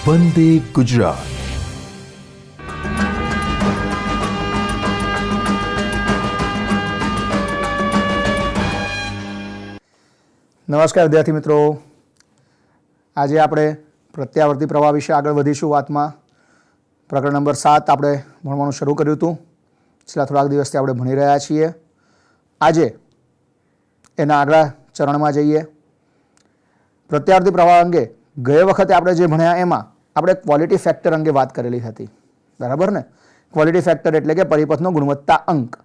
વંદે ગુજરાત. નમસ્કાર વિદ્યાર્થી મિત્રો, આજે આપણે પ્રત્યાવર્તી પ્રવાહ વિશે આગળ વધીશું. વાતમાં પ્રકરણ નંબર 7 આપણે ભણવાનું શરૂ કર્યું હતું. છેલ્લા થોડાક દિવસથી આપણે ભણી રહ્યા છીએ. આજે એના આગલા ચરણમાં જઈએ. પ્રત્યાવર્તી પ્રવાહ અંગે ગયે વખતે આપણે જે ભણ્યા એમાં આપણે ક્વોલિટી ફેક્ટર અંગે વાત કરેલી હતી, બરાબર ને? ક્વોલિટી ફેક્ટર એટલે કે પરિપથનો ગુણવત્તા અંક,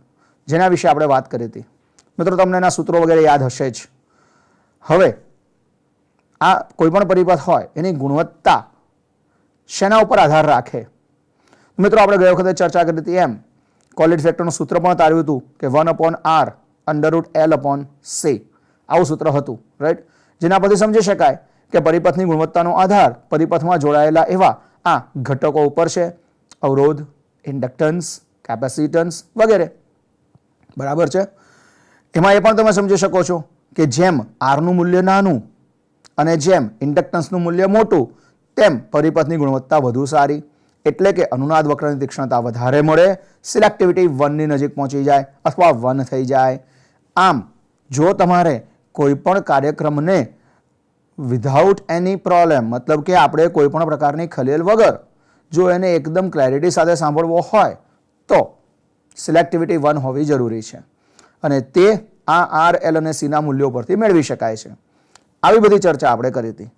જેના વિશે આપણે વાત કરી હતી. મિત્રો, તમને એના સૂત્રો વગેરે યાદ હશે જ. હવે આ કોઈપણ પરિપથ હોય એની ગુણવત્તા શેના ઉપર આધાર રાખે? મિત્રો, આપણે ગયા વખતે ચર્ચા કરી હતી એમ ક્વોલિટી ફેક્ટરનું સૂત્ર પણ તાર્યું હતું કે 1/r √L/C. આવું સૂત્ર હતું, રાઈટ? જેના પરથી સમજી શકાય કે પરિપથની ગુણવત્તાનો આધાર પરિપથમાં જોડાયેલા એવા આ ઘટકો ઉપર છે: અવરોધ, ઇન્ડક્ટન્સ, કેપેસિટન્સ વગેરે, બરાબર છે? એમાં એ પણ તમે સમજી શકો છો કે જેમ આરનું મૂલ્ય નાનું અને જેમ ઇન્ડક્ટન્સનું મૂલ્ય મોટું, તેમ પરિપથની ગુણવત્તા વધુ સારી, એટલે કે અનુનાદ વક્રની તીક્ષ્ણતા વધારે મળે, સિલેક્ટિવિટી 1 ની નજીક પહોંચી જાય અથવા 1 થઈ જાય. આમ જો તમારે કોઈ પણ કાર્યક્રમને વિધાઉટ એની પ્રોબ્લેમ, મતલબ કે આપણે કોઈ પણ પ્રકારની ખલેલ વગર જો એને એકદમ ક્લેરિટી સાથે સાંભળવો હોય તો સિલેક્ટિવિટી 1 હોવી જરૂરી છે, અને તે આ આર, એલ અને સીના મૂલ્યો પરથી મેળવી શકાય છે. આવી બધી ચર્ચા આપણે કરી હતી.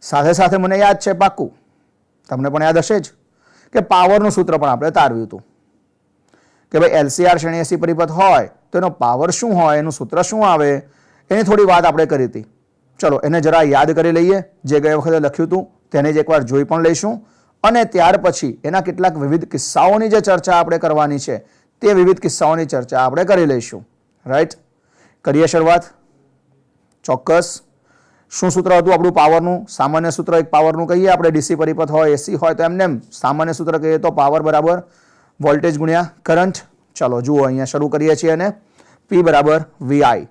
સાથે સાથે મને યાદ છે, પાક્કું તમને પણ યાદ હશે જ, કે પાવરનું સૂત્ર પણ આપણે તારવ્યું હતું કે ભાઈ એલસીઆર શ્રેણી એસી પરિપથ હોય તો એનો પાવર શું હોય, એનું સૂત્ર શું આવે, એની થોડી વાત આપણે કરી હતી. ચલો એને જરા યાદ કરી લઈએ. જે ગયા વખતે લખ્યું હતું તેને જ એકવાર જોઈ પણ લઈશું, અને ત્યાર પછી એના કેટલાક વિવિધ કિસ્સાઓની જે ચર્ચા આપણે કરવાની છે તે વિવિધ કિસ્સાઓની ચર્ચા આપણે કરી લઈશું, રાઈટ? કરીએ શરૂઆત. ચોક્કસ. શું સૂત્ર હતું આપણું પાવરનું? સામાન્ય સૂત્ર એક પાવરનું કહીએ આપણે. ડીસી પરિપથ હોય, એસી હોય તો એમને સામાન્ય સૂત્ર કહીએ તો પાવર બરાબર વોલ્ટેજ ગુણ્યા કરંટ. ચલો જુઓ, અહીંયા શરૂ કરીએ છીએ અને P બરાબર VI.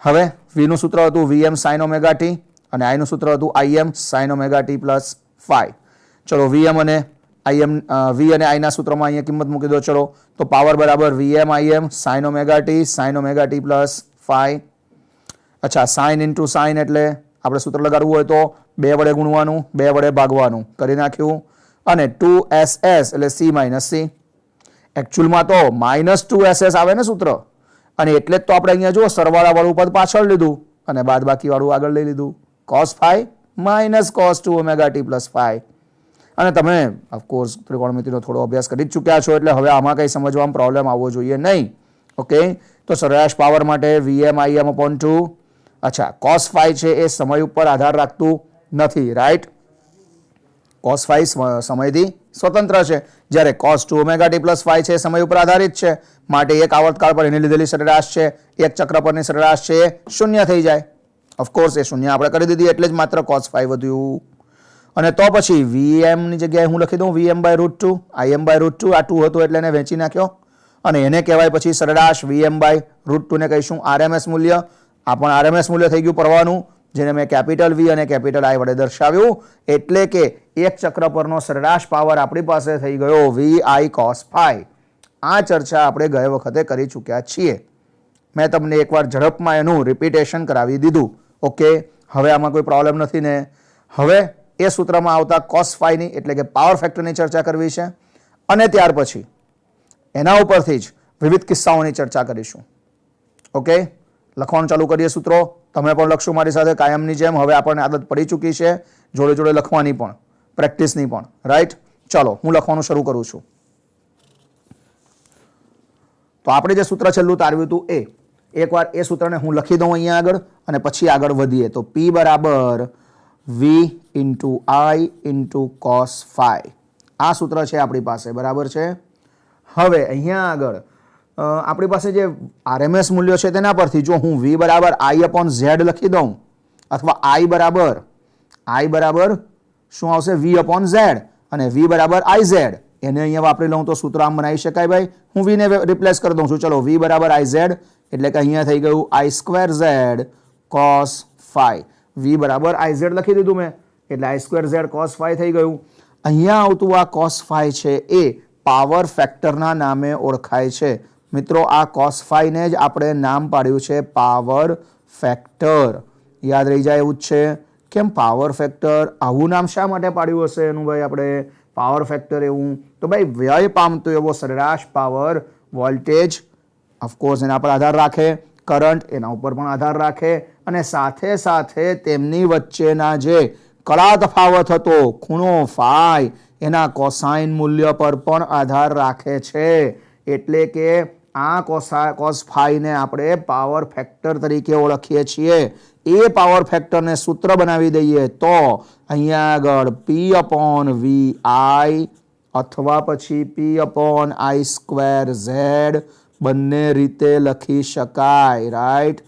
હવે V નું સૂત્ર હતું VM sin omega t અને I નું સૂત્ર હતું IM sin omega t plus phi. ચલો VM અને IM, V અને I ના સૂત્રમાં અહીંયા કિંમત મૂકી દો. ચલો તો પાવર બરાબર VM IM sin omega t plus phi. અચ્છા, સાઇન ઇન્ટુ સાઇન એટલે આપણે સૂત્ર લગાડવું હોય તો 2 વડે ગુણવાનું, 2 વડે ભાગવાનું, કરી નાખ્યું. અને 2SS એટલે C માઇનસ C. એકચ્યુઅલમાં તો -2SS આવે ને સૂત્ર, અને એટલે જ તો આપણે અહીંયા જુઓ સરવાળા વાળું પદ પાછળ લીધું અને બાદબાકી વાળું આગળ લઈ લીધું. cos phi minus cos 2 omega t plus phi. અને તમે ઓફકોર્સ ત્રિકોણમિતિનો થોડો અભ્યાસ કરી જ ચૂક્યા છો, એટલે હવે આમાં કંઈ સમજવામાં પ્રોબ્લેમ આવવો જોઈએ નહીં. ઓકે, તો સરેરાશ પાવર માટે VM IM/2. અચ્છા, cos phi છે એ સમય ઉપર આધાર રાખતું નથી, રાઈટ? cos phi સમયથી સ્વતંત્ર છે, જ્યારે cos 2 omega t plus phi છે સમય ઉપર આધારિત છે. માટે એક આવર્તકાળ પર એની લીધેલી સરેરાશ છે, એક ચક્ર પરની સરેરાશ છે એ શૂન્ય થઈ જાય. ઓફકોર્સ એ શૂન્ય આપણે કરી દીધી એટલે જ માત્ર cos phi વધ્યું. અને તો પછી VM ની જગ્યાએ હું લખી દઉં VM/√2, IM/√2. આ 2 હતો એટલે એને વેચી નાખ્યો અને એને કહેવાય પછી સરેરાશ. VM/√2 ને કહીશું RMS મૂલ્ય. આ પણ RMS મૂલ્ય થઈ ગયું પરવાનું, જેને મેં કેપિટલ V અને કેપિટલ I વડે દર્શાવ્યું. એટલે કે એક ચક્ર પરનો સરેરાશ પાવર આપણી પાસે થઈ ગયો VI cos phi. આ ચર્ચા આપણે ગયા વખતે કરી ચૂક્યા છીએ. મેં તમને એકવાર ઝડપમાં એનું રિપીટેશન કરાવી દીધું. ઓકે, હવે આમાં કોઈ પ્રોબ્લેમ નથી ને? હવે એ સૂત્રમાં આવતા cos phi ની એટલે કે પાવર ફેક્ટરની ચર્ચા કરવી છે, અને ત્યાર પછી એના ઉપરથી જ વિવિધ કિસ્સાઓની ચર્ચા કરીશું. ઓકે, લખવાનું ચાલુ કરીએ સૂત્રો. તમે પણ લખશો મારી સાથે કાયમની જેમ. હવે આપણને આદત પડી ચૂકી છે જોડે જોડે લખવાની પણ, પ્રેક્ટિસની પણ, રાઈટ? ચલો હું લખવાનું શરૂ કરું છું. તો આપણે જે સૂત્ર છેલ્લું તારવ્યું હતું એ એકવાર એ સૂત્રને હું લખી દઉં અહીંયા આગળ, અને પછી આગળ વધીએ. તો P બરાબર V into I into cos phi. આ સૂત્ર છે આપણી પાસે, બરાબર છે? હવે અહીંયા આગળ આપણી પાસે જે RMS મૂલ્યો છે તેના પરથી જો હું V બરાબર I/Z લખી દઉં, અથવા I બરાબર શું આવશે? V/Z, અને V બરાબર IZ એને અહીંયા વાપરી લઉં તો સૂત્ર આમ બનાવી શકાય. ભાઈ હું V ને રિપ્લેસ કરી દઉં છું. ચલો, V બરાબર IZ એટલે કે અહીંયા થઈ ગયું I2Z cos phi. V બરાબર IZ લખી દીધું મેં, એટલે I2Z cos phi થઈ ગયું. અહીંયા આવતું આ cos phi છે એ પાવર ફેક્ટરના નામે ઓળખાય છે મિત્રો. આ cos phi ને જ આપણે નામ પાડ્યું છે પાવર ફેક્ટર. યાદ રહી જાય એવું જ છે. કેમ પાવર ફેક્ટર? આવું નામ શા માટે પાડ્યું હશે એનું ભાઈ આપણે પાવર ફેક્ટર એવું? તો ભાઈ વ્યય પામતો એવો સરેરાશ પાવર, વોલ્ટેજ ઓફકોર્સ એના પર આધાર રાખે, કરંટ એના ઉપર પણ આધાર રાખે, અને સાથે સાથે તેમની વચ્ચેના જે કળા તફાવત હતો ખૂણો ફાઈ એના કોસાઇન મૂલ્ય પર પણ આધાર રાખે છે. એટલે કે આ cos phi ને આપણે પાવર ફેક્ટર તરીકે ઓળખીએ છીએ. એ પાવર ફેક્ટરને સૂત્ર બનાવી દઈએ તો અહીંયા આગળ P/VI અથવા પછી P/I²Z બંને રીતે લખી શકાય. રાઈટ,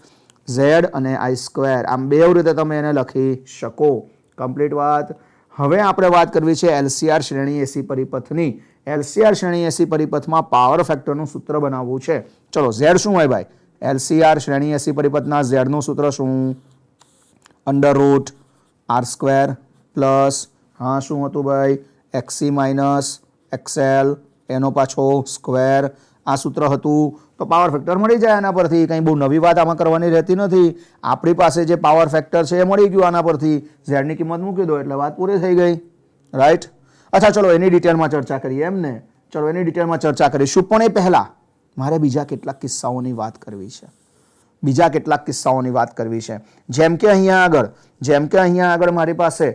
Z અને I², આમ બે રીતે તમે એને લખી શકો. કમ્પ્લીટ વાત. હવે આપણે વાત કરવી છે LCR શ્રેણી એસી પરિપથની. LCR શ્રેણી એસી પરિપથમાં પાવર ફેક્ટરનું સૂત્ર બનાવવું છે. ચલો, Z શું હોય ભાઈ? LCR શ્રેણી એસી પરિપથના Z નું સૂત્ર શું? √R² પ્લસ હા શું હતું ભાઈ? XC માઇનસ XL એનો પાછો સ્ક્વેર. આ સૂત્ર હતું. તો પાવર ફેક્ટર મળી જાય આના પરથી. કંઈ બહુ નવી વાત આમાં કરવાની રહેતી નથી. આપણી પાસે જે પાવર ફેક્ટર છે એ મળી ગયું આના પરથી. Z ની કિંમત મૂકી દો એટલે વાત પૂરી થઈ ગઈ. રાઈટ. અચ્છા, ચલો એની ડિટેલમાં ચર્ચા કરીએ. એમ ને? ચલો એની ડિટેલમાં ચર્ચા કરીશું, પણ એ પહેલા મારે બીજા કેટલાક કિસ્સાઓની વાત કરવી છે. જેમ કે અહીંયા આગળ મારી પાસે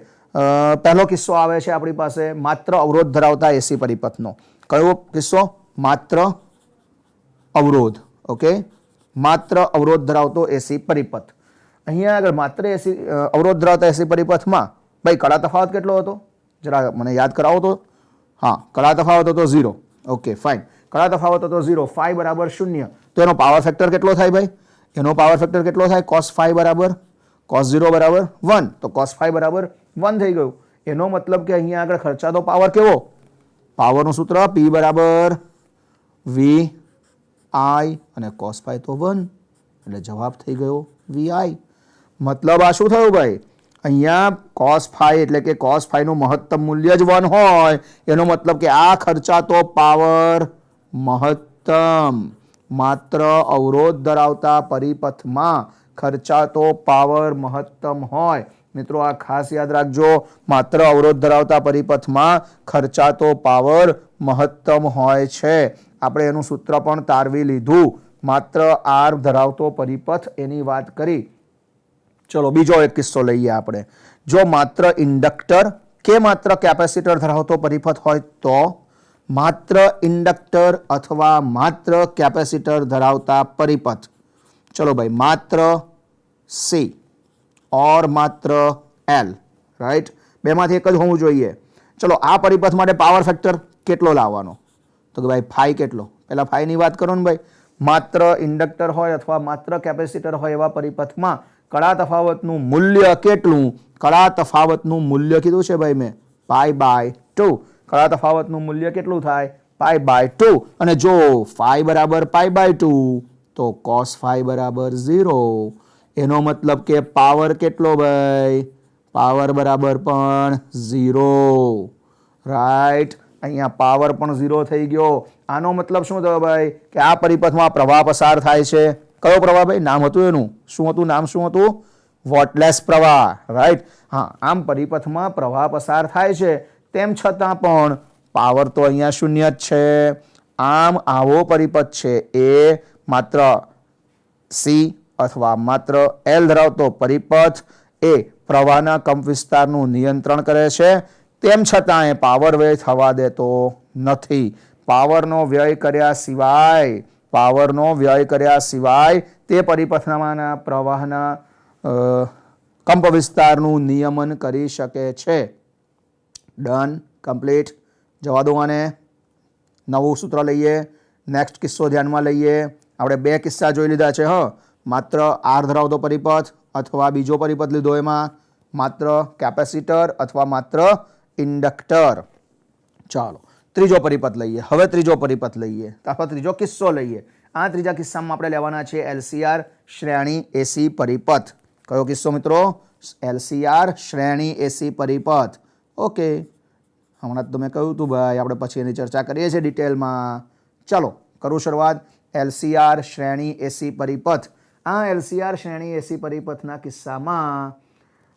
પહેલો કિસ્સો આવે છે આપણી પાસે માત્ર અવરોધ ધરાવતા એસી પરિપથનો. કયો કિસ્સો? માત્ર અવરોધ. ઓકે, માત્ર અવરોધ ધરાવતો એસી પરિપથ. અહીંયા આગળ માત્ર અવરોધ ધરાવતા એસી પરિપથમાં ભાઈ કળા તફાવત કેટલો હતો? જરા મને યાદ કરાવો તો. હા, કળા તફાવત હતો 0. ઓકે ફાઇન, કળા તફાવત હતો 0. phi બરાબર 0. તો એનો પાવર ફેક્ટર કેટલો થાય ભાઈ? એનો પાવર ફેક્ટર કેટલો થાય? cos phi બરાબર cos 0 બરાબર 1. તો cos phi બરાબર 1 થઈ ગયું. એનો મતલબ કે અહીંયા આગળ ખર્ચાતો પાવર કેવો? પાવરનું સૂત્ર P બરાબર VI અને cos phi તો 1 એટલે જવાબ થઈ ગયો VI. મતલબ આ શું થયું ભાઈ? અહીંયા cos phi એટલે કે cos phi નું મહત્તમ મૂલ્ય જ 1 હોય એનો મતલબ કે આ ખર્ચાતો પાવર મહત્તમ. માત્ર અવરોધ ધરાવતા પરિપથમાં ખર્ચાતો પાવર મહત્તમ હોય. મિત્રો આ ખાસ યાદ રાખજો, માત્ર અવરોધ ધરાવતા પરિપથમાં ખર્ચાતો પાવર મહત્તમ હોય છે. આપણે એનું સૂત્ર પણ તારવી લીધું. માત્ર R ધરાવતો પરિપથ એની વાત કરી. ચલો બીજો એક કિસ્સો લઈએ આપણે. જો માત્ર ઇન્ડક્ટર કે માત્ર કેપેસિટર ધરાવતો પરિપથ હોય તો માત્ર ઇન્ડક્ટર અથવા માત્ર કેપેસિટર ધરાવતા પરિપથ. ચલો ભાઈ, માત્ર C ઓર માત્ર L. રાઈટ, બેમાંથી એક જ હોવું જોઈએ. ચલો આ પરિપથ માટે પાવર ફેક્ટર કેટલો લાવવાનો? તો કે ભાઈ phi કેટલો? પહેલા phi ની વાત કરો ને ભાઈ. માત્ર ઇન્ડક્ટર હોય અથવા માત્ર કેપેસિટર હોય એવા પરિપથમાં કળા તફાવતનું મૂલ્ય કેટલું? કળા તફાવતનું મૂલ્ય કીધું છે ભાઈ મેં, π/2. કળા તફાવતનું મૂલ્ય કેટલું થાય? π/2. અને જો phi બરાબર π/2 તો cos phi બરાબર 0. એનો મતલબ કે પાવર કેટલો ભાઈ? પાવર બરાબર પણ 0. રાઈટ, અહીંયા પાવર પણ 0 થઈ ગયો. આનો મતલબ શું થયો ભાઈ? કે આ પરિપથમાં પ્રવાહ પસાર થાય છે. કયો પ્રવાહ ભાઈ? નામ હતું એનું. શું હતું? નામ શું હતું? વોટલેસ પ્રવાહ. રાઈટ. હા, આમ પરિપથમાં પ્રવાહ પસાર થાય છે, તેમ છતાં પણ પાવર તો અહીંયા 0 જ છે. આમ આવો પરિપથ છે એ માત્ર C અથવા માત્ર L ધરાવતો પરિપથ એ પ્રવાહના કંપવિસ્તારનું નિયંત્રણ કરે છે, તેમ છતાં એ પાવર વ્યય થવા દેતો નથી. પાવરનો વ્યય કર્યા સિવાય તે પરિપથમાંના પ્રવાહના કંપવિસ્તારનું નિયમન કરી શકે છે. Done, complete. જવા દો આને. નવું સૂત્ર લઈએ. નેક્સ્ટ કિસ્સો ધ્યાનમાં લઈએ. આપણે બે કિસ્સા જોઈ લીધા છે. માત્ર R ધરાવતો પરિપથ અથવા બીજો પરિપથ લીધો એમાં માત્ર કેપેસિટર અથવા માત્ર ઇન્ડક્ટર. ચાલો ત્રીજો પરિપથ લઈએ. હવે ત્રીજો પરિપથ લઈએ અથવા ત્રીજો કિસ્સો લઈએ. આ ત્રીજા કિસ્સામાં આપણે લેવાના છે LCR શ્રેણી એસી પરિપથ. કયો કિસ્સો મિત્રો? LCR શ્રેણી એસી પરિપથ. ઓકે, હમણાં જ તો મેં કહ્યું હતું ભાઈ, આપણે પછી એની ચર્ચા કરીએ છીએ ડિટેલમાં. ચલો કરું શરૂઆત. LCR શ્રેણી એસી પરિપથ. આ LCR શ્રેણી એસી પરિપથના કિસ્સામાં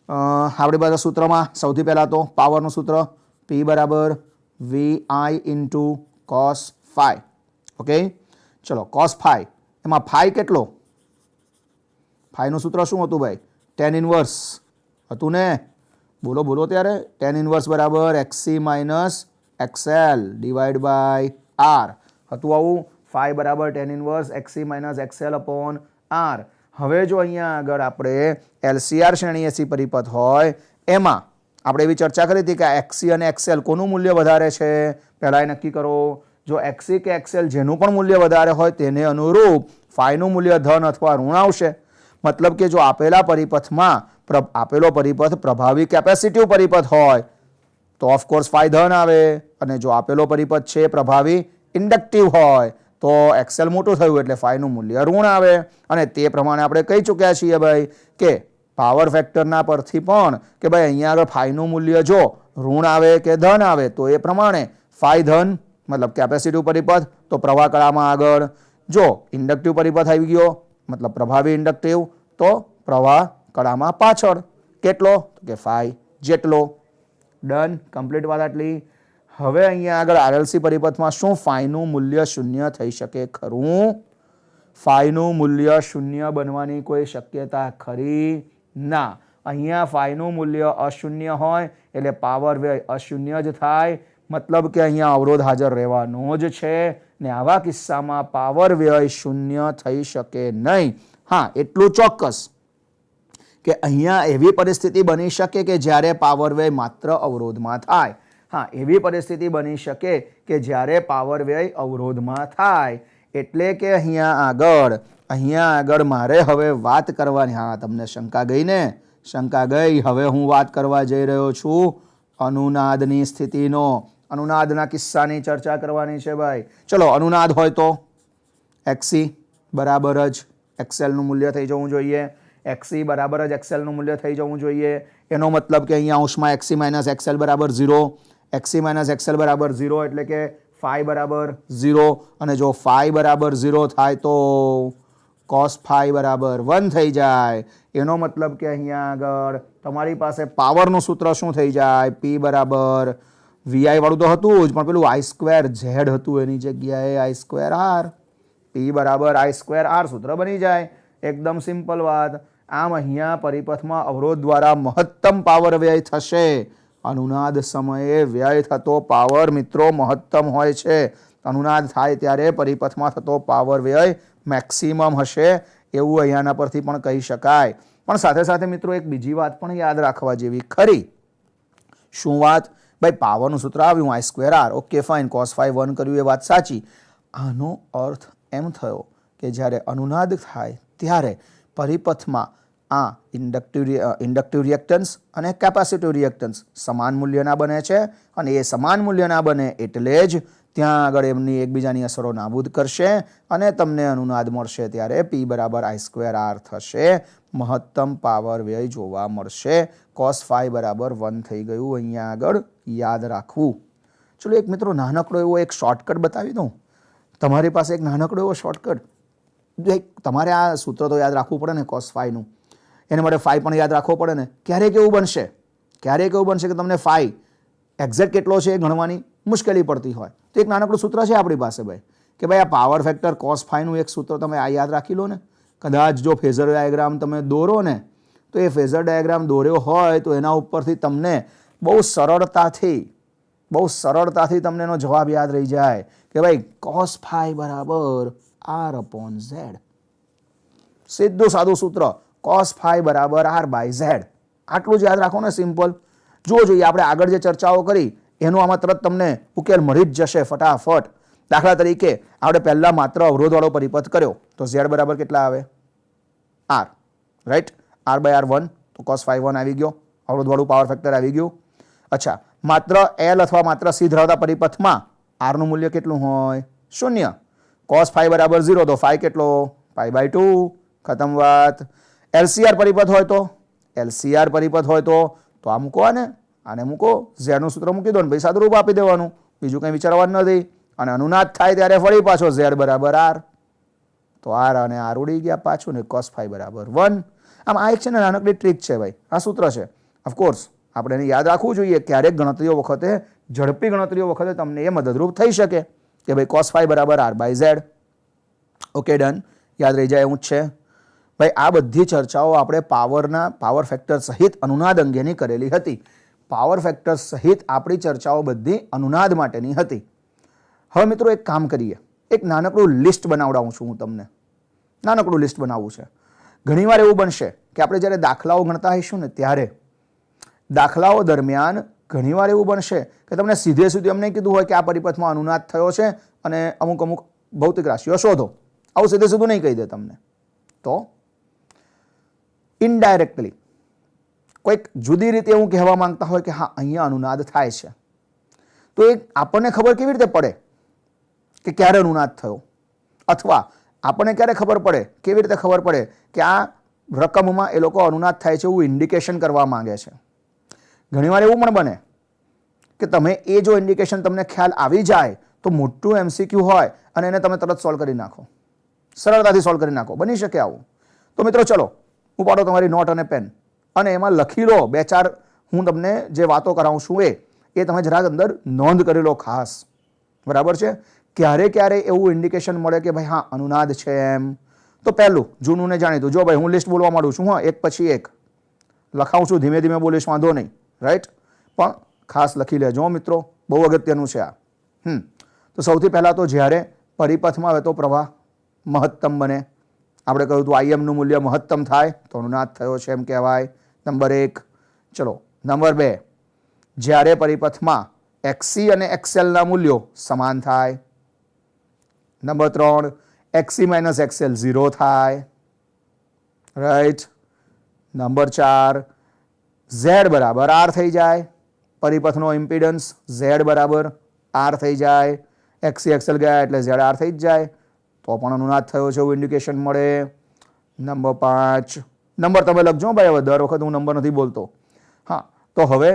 આપણી પાસે સૂત્રમાં સૌથી પહેલાં તો પાવરનું સૂત્ર P બરાબર VI into cos phi. Okay, ચલો cos phi, એમાં phi કેટલો? phi નું સૂત્ર શું હતું ભાઈ? tan ઇન્વર્સ હતું ને? બોલો બોલો ત્યારે. tan ઇન્વર્સ બરાબર XC minus XL divide by R હતું આવું. phi બરાબર tan inverse XC minus XL upon R. હવે જો અહીંયા આગળ આપણે LCR શ્રેણી એસી પરિપથ હોય એમાં આપણે એવી ચર્ચા કરી હતી કે XC અને XL કોનું મૂલ્ય વધારે છે? પહેલાં એ નક્કી કરો. જો XC કે XL જેનું પણ મૂલ્ય વધારે હોય તેને અનુરૂપ phi મૂલ્ય ધન અથવા ઋણ આવશે. મતલબ કે જો આપેલા પરિપથમાં આપેલો પરિપથ પ્રભાવી કેપેસિટિવ પરિપથ હોય તો ઓફકોર્સ phi ધન આવે, અને જો આપેલો પરિપથ છે પ્રભાવી ઇન્ડક્ટિવ હોય તો XL મોટું થયું એટલે phi મૂલ્ય ઋણ આવે. અને તે પ્રમાણે આપણે કહી ચૂક્યા છીએ ભાઈ કે પાવર ફેક્ટરના પરથી પણ કે ભાઈ અહીંયા આગળ phi મૂલ્ય જો ઋણ આવે કે ધન આવે તો એ પ્રમાણે phi ધન મતલબ કેપેસિટિવ પરિપથ તો પ્રવાહ કળામાં આગળ, જો ઇન્ડક્ટિવ પરિપથ આવી ગયો મતલબ પ્રભાવી ઇન્ડક્ટિવ તો પ્રવાહ કળામાં પાછળ. કેટલો? કે phi જેટલો. ડન, કમ્પ્લીટ વાત આટલી. હવે અહીંયા આગળ RLC પરિપથમાં શું phi મૂલ્ય શૂન્ય થઈ શકે ખરું? phi મૂલ્ય શૂન્ય બનવાની કોઈ શક્યતા ખરી? ના. અહીંયા phi મૂલ્ય અશૂન્ય હોય એટલે પાવર વ્યય અશૂન્ય જ થાય. મતલબ કે અહીંયા અવરોધ હાજર રહેવાનો જ છે ને આવા કિસ્સામાં પાવર વ્યય શૂન્ય થઈ શકે નહીં. હા, એટલું ચોક્કસ કે અહીંયા એવી પરિસ્થિતિ બની શકે કે જ્યારે પાવર વ્યય માત્ર અવરોધમાં થાય. હા, એવી પરિસ્થિતિ બની શકે કે જ્યારે પાવર વ્યય અવરોધમાં થાય. એટલે કે અહીંયા આગળ મારે હવે વાત કરવાની. હા, તમને શંકા ગઈ ને? શંકા ગઈ. હવે હું વાત કરવા જઈ રહ્યો છું અનુનાદની સ્થિતિનો. અનુનાદના કિસ્સાની ચર્ચા કરવાની છે ભાઈ. ચલો, અનુનાદ હોય તો XC બરાબર જ XL નું મૂલ્ય થઈ જવું જોઈએ. XC બરાબર જ XL નું મૂલ્ય થઈ જવું જોઈએ. એનો મતલબ કે અહીંયા અંશમાં XC માઇનસ XL બરાબર 0. XC માઇનસ XL બરાબર 0 એટલે કે phi બરાબર 0. અને જો phi બરાબર 0 થાય તો cos phi બરાબર 1 થઈ જાય. એનો મતલબ કે અહીંયા આગળ તમારી પાસે પાવરનું સૂત્ર શું થઈ જાય? P બરાબર VI વાળું તો હતું જ, પણ પેલું I2Z હતું એની જગ્યાએ I2R. P બરાબર I2R સૂત્ર બની જાય. એકદમ સિમ્પલ વાત. આમ અહીંયા પરિપથમાં અવરોધ દ્વારા મહત્તમ પાવર વ્યય થશે. અનુનાદ સમયે વ્યય થતો પાવર મિત્રો મહત્તમ હોય છે. અનુનાદ થાય ત્યારે પરિપથમાં થતો પાવર વ્યય મેક્સિમમ હશે એવું અહીંયાના પરથી પણ કહી શકાય. પણ સાથે સાથે મિત્રો એક બીજી વાત પણ યાદ રાખવા જેવી ખરી. શું વાત? ભાઈ પાવરનું સૂત્ર આવ્યું I2R. Okay fine, cos phi 1 કર્યું એ વાત સાચી. આનો અર્થ એમ થયો કે જ્યારે અનુનાદ થાય ત્યારે પરિપથમાં આ ઇન્ડક્ટિવ રિએક્ટન્સ અને કેપેસિટિવ રિએક્ટન્સ સમાન મૂલ્યના બને છે. અને એ સમાન મૂલ્યના બને એટલે જ ત્યાં આગળ એમની એકબીજાની અસરો નાબૂદ કરશે અને તમને અનુનાદ મળશે ત્યારે P બરાબર I2R થશે. મહત્તમ પાવર વ્યય જોવા મળશે. cos phi બરાબર 1 થઈ ગયું અહીંયા આગળ યાદ રાખવું. ચલો એક મિત્રો નાનકડો એવો એક શોર્ટકટ બતાવી દઉં. તમારી પાસે એક નાનકડો એવો શોર્ટકટ. તમારે આ સૂત્ર તો યાદ રાખવું પડે ને cos phi નું. એને માટે phi પણ યાદ રાખવો પડે ને. ક્યારેક એવું બનશે કે તમને phi એક્ઝેક્ટ કેટલો છે એ ગણવાની મુશ્કેલી પડતી હોય તો એક નાનકડું સૂત્ર છે આપણી પાસે ભાઈ કે ભાઈ આ પાવર ફેક્ટર cos phi નું એક સૂત્ર તમે આ યાદ રાખી લો ને. કદાચ જો ફેઝર ડાયાગ્રામ તમે દોરો ને તો એ ફેઝર ડાયાગ્રામ દોર્યો હોય તો એના ઉપરથી તમને બહુ સરળતાથી તમને એનો જવાબ યાદ રહી જાય કે ભાઈ cos phi બરાબર R upon Z. સીધું સાદું સૂત્ર cos phi બરાબર R by Z. આટલું જ યાદ રાખો ને, સિમ્પલ. જો જોઈએ આપણે આગળ જે ચર્ચાઓ કરી એનો આમાં તરત તમને ઉકેલ મળી જ જશે ફટાફટ. દાખલા તરીકે આપણે પહેલા માત્ર અવરોધવાળો પરિપથ કર્યો તો Z બરાબર કેટલા આવે? R, right? R by R1 તો cos phi 1 આવી ગયો. અવરોધવાળું પાવર ફેક્ટર આવી ગયું. અચ્છા, માત્ર L અથવા માત્ર C ધરાવતા પરિપથમાં R નું મૂલ્ય કેટલું હોય? 0. cos phi બરાબર 0 તો phi કેટલો? pi by 2. ખતમ વાત. LCR પરિપથ હોય તો આ મૂકો ને આને મૂકો, ઝેડનું સૂત્ર મૂકી દો ને ભાઈ સાદુરૂપ આપી દેવાનું, બીજું કંઈ વિચારવાનું નથી. અને અનુનાદ થાય ત્યારે ફરી પાછો ઝેડ બરાબર આર, તો આર અને આર ઉડી ગયા પાછું ને cos phi બરાબર 1. આમ આ એક છે ને નાનકડી ટ્રીક છે ભાઈ, આ સૂત્ર છે. ઓફકોર્સ આપણે એને યાદ રાખવું જોઈએ, ક્યારેક ગણતરીઓ વખતે, ઝડપી ગણતરીઓ વખતે તમને એ મદદરૂપ થઈ શકે કે ભાઈ cos phi બરાબર R by Z. Okay done, યાદ રહી જાય એવું જ છે ભાઈ. આ બધી ચર્ચાઓ આપણે પાવર ફેક્ટર સહિત અનુનાદ અંગેની કરેલી હતી. પાવર ફેક્ટર સહિત આપણી ચર્ચાઓ બધી અનુનાદ માટેની હતી. હવે મિત્રો એક કામ કરીએ, એક નાનકડું લિસ્ટ બનાવડાવું છું હું તમને. નાનકડું લિસ્ટ બનાવવું છે. ઘણીવાર એવું બનશે કે આપણે જ્યારે દાખલાઓ ગણતા હોઈશું ને ત્યારે દાખલાઓ દરમિયાન ઘણીવાર એવું બનશે કે તમને સીધે સીધું એમને કીધું હોય કે આ પરિપથમાં અનુનાદ થયો છે અને અમુક અમુક ભૌતિક રાશિઓ શોધો. આવું સીધે સીધું નહીં કહી દે તમને. તો ઇનડાયરેક્ટલી કોઈક જુદી રીતે એવું કહેવા માંગતા હોય કે હા અહીંયા અનુનાદ થાય છે, તો એ આપણને ખબર કેવી રીતે પડે કે ક્યારે અનુનાદ થયો, અથવા આપણને ક્યારે ખબર પડે, કેવી રીતે ખબર પડે કે આ રકમમાં એ લોકો અનુનાદ થાય છે એવું ઇન્ડિકેશન કરવા માંગે છે. ઘણીવાર એવું પણ બને કે તમે એ જો ઇન્ડિકેશન તમને ખ્યાલ આવી જાય તો મોટું એમસીક્યુ હોય અને એને તમે તરત સોલ્વ કરી નાખો, સરળતાથી સોલ્વ કરી નાખો, બની શકે આવું. તો મિત્રો ચલો ઉપાડો તમારી નોટ અને પેન અને એમાં લખી લો 2-4 હું તમને જે વાતો કરાવું છું એ તમે જરાક અંદર નોંધ કરી લો ખાસ, બરાબર છે. ક્યારે ક્યારે એવું ઇન્ડિકેશન મળે કે ભાઈ હા અનુનાદ છે એમ. તો પહેલું જૂનું ને જાણીતું, જો ભાઈ હું લિસ્ટ બોલવા માંડું છું, હા એક પછી એક લખાવું છું, ધીમે ધીમે બોલીશ, વાંધો નહીં, રાઈટ, પણ ખાસ લખી લેજો મિત્રો, બહુ અગત્યનું છે આ. તો સૌથી પહેલાં તો જ્યારે પરિપથમાં વહેતો પ્રવાહ મહત્તમ બને, આપણે કહ્યું હતું આઈએમનું મૂલ્ય મહત્તમ થાય તો અનુનાદ થયો છે એમ કહેવાય. નંબર 1. ચલો નંબર 2, જ્યારે પરિપથમાં XC અને XL ના મૂલ્યો સમાન થાય. નંબર 3, XC માઇનસ XL 0 થાય, રાઈટ. નંબર 4, Z બરાબર R થઈ જાય, પરિપથનો ઇમ્પિડન્સ Z બરાબર R થઈ જાય, XC XL ગયા એટલે Z R થઈ જ જાય, તો પણ અનુનાદ થયો છે એવું ઇન્ડિકેશન મળે. નંબર 5, નંબર તમે લખજો ભાઈ, હવે દર વખત હું નંબર નથી બોલતો. હા, તો હવે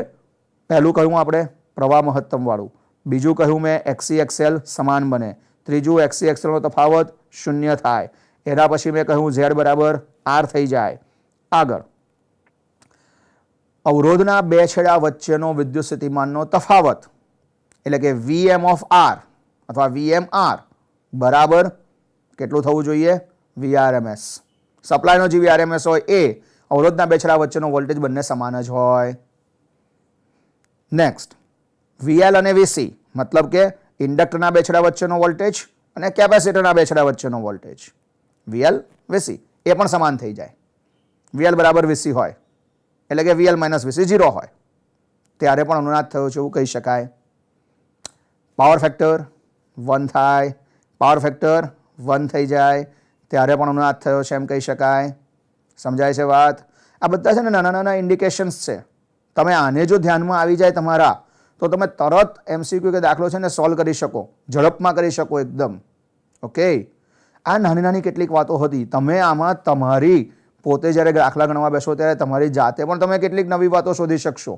પહેલું કહ્યું આપણે પ્રવાહ મહત્તમ વાળું, બીજું કહ્યું મેં XC XL સમાન બને, ત્રીજું XC XL નો તફાવત 0 થાય, એના પછી મેં કહ્યું Z બરાબર R થઈ જાય. આગળ અવરોધના બે છેડા વચ્ચેનો વિદ્યુત સ્થિતિમાનનો તફાવત એટલે કે VM ઓફ R અથવા VMR બરાબર કેટલું થવું જોઈએ? VRMS. સપ્લાયનો જે VRMS હોય એ અવરોધના બે છેડા વચ્ચેનો વોલ્ટેજ બંને સમાન જ હોય. નેક્સ્ટ VL અને VC મતલબ કે ઇન્ડક્ટરના બે છેડા વચ્ચેનો વોલ્ટેજ અને કેપેસિટરના બે છેડા વચ્ચેનો વોલ્ટેજ VL VC એ પણ સમાન થઈ જાય. VL બરાબર VC હોય એટલે કે VL માઇનસ VC 0 હોય ત્યારે પણ અનુનાદ થયો છે એવું કહી શકાય. પાવર ફેક્ટર 1 થાય, પાવર ફેક્ટર 1 થઈ જાય ત્યારે પણ અનુનાદ થયો છે એમ કહી શકાય. સમજાય છે વાત? આ બધા છે ને નાના નાના ઇન્ડિકેશન્સ છે. તમે આને જો ધ્યાનમાં આવી જાય તમારા તો તમે તરત MCQ કે દાખલો છે ને સોલ્વ કરી શકો, ઝડપમાં કરી શકો એકદમ. ઓકે, આ નાની નાની કેટલીક વાતો હતી. તમે આમાં તમારી પોતે જ્યારે દાખલા ગણવા બેસો ત્યારે તમારી જાતે પણ તમે કેટલીક નવી વાતો શોધી શકશો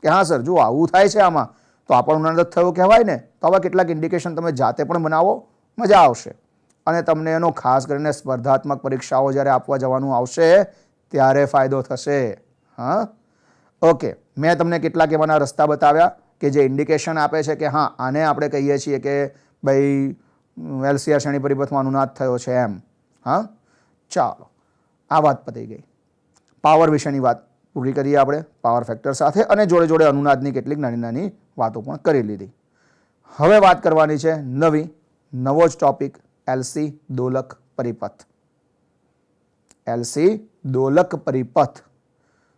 કે હા સર જો આવું થાય છે આમાં તો આપણો અનુનાદ થયો કહેવાય ને. તો આવા કેટલાક ઇન્ડિકેશન તમે જાતે પણ બનાવો, મજા આવશે. અને તમને એનો ખાસ કરીને સ્પર્ધાત્મક પરીક્ષાઓ જ્યારે આપવા જવાનું આવશે ત્યારે ફાયદો થશે. હા, ઓકે, મેં તમને કેટલાક એવાના રસ્તા બતાવ્યા કે જે ઇન્ડિકેશન આપે છે કે હા આને આપણે કહીએ છીએ કે ભાઈ LCR શ્રેણી પરિપથમાં અનુનાદ થયો છે એમ. હા, ચાલો આ વાત પતી ગઈ. પાવર વિશેની વાત પૂરી કરીએ આપણે પાવર ફેક્ટર સાથે અને જોડે જોડે અનુનાદની કેટલીક નાની નાની વાતો પણ કરી લીધી. હવે વાત કરવાની છે નવો જ ટોપિક LC દોલક પરિપથ. LC દોલક પરિપથ.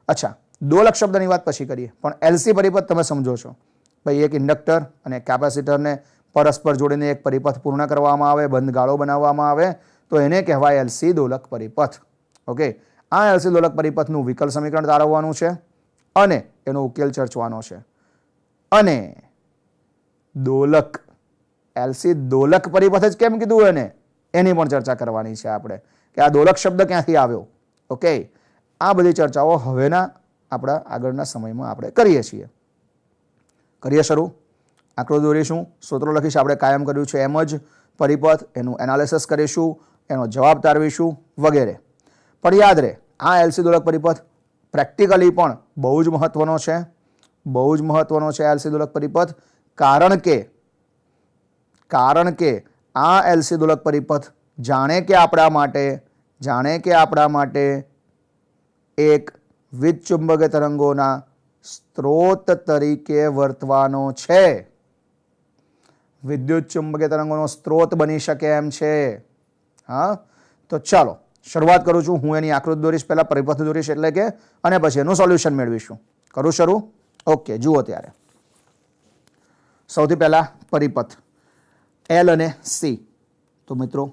અચ્છા, દોલક શબ્દની વાત પછી કરીએ, પણ LC પરિપથ તમે સમજો છો ભાઈ એક ઇન્ડક્ટર અને કેપેસિટરને પરસ્પર જોડીને એક પરિપથ પૂર્ણ કરવામાં આવે, બંધ ગાળો બનાવવામાં આવે તો એને કહેવાય LC દોલક પરિપથ. ઓકે, આ LC દોલક પરિપથનું વિકલ સમીકરણ તારવવાનું છે અને એનો ઉકેલ ચર્ચવાનો છે. અને દોલક LC દોલક પરિપથ જ કેમ કીધું એને એની પણ ચર્ચા કરવાની છે આપણે કે આ દોલક શબ્દ ક્યાંથી આવ્યો. ઓકે, આ બધી ચર્ચાઓ હવેના આપણા આગળના સમયમાં આપણે કરીએ છીએ. કરીએ શરૂ. આંકડો દોરીશું, સૂત્રો લખીશ, આપણે કાયમ કર્યું છે એમ જ પરિપથ, એનું એનાલિસિસ કરીશું, એનો જવાબ તારવીશું વગેરે. પણ યાદ રહે, આ એલસી દોલક પરિપથ પ્રેક્ટિકલી પણ બહુ જ મહત્વનો છે, બહુ જ મહત્વનો છે એલસી દોલક પરિપથ. કારણ કે આ એલસી દોલક પરિપથ જાણે કે આપણા માટે એક વિદ્યુતચુંબકીય તરંગોના સ્ત્રોત તરીકે વર્તવાનો છે. વિદ્યુત ચુંબકીય તરંગોનો સ્ત્રોત બની શકે એમ છે. હા, તો ચાલો શરૂઆત કરું છું. હું એની આકૃતિ દોરીશ, પહેલા પરિપથ દોરીશ એટલે કે, અને પછી એનું સોલ્યુશન મેળવીશું. કરું શરૂ? ઓકે, જુઓ ત્યારે સૌથી પહેલા પરિપથ એલ અને સી. તો મિત્રો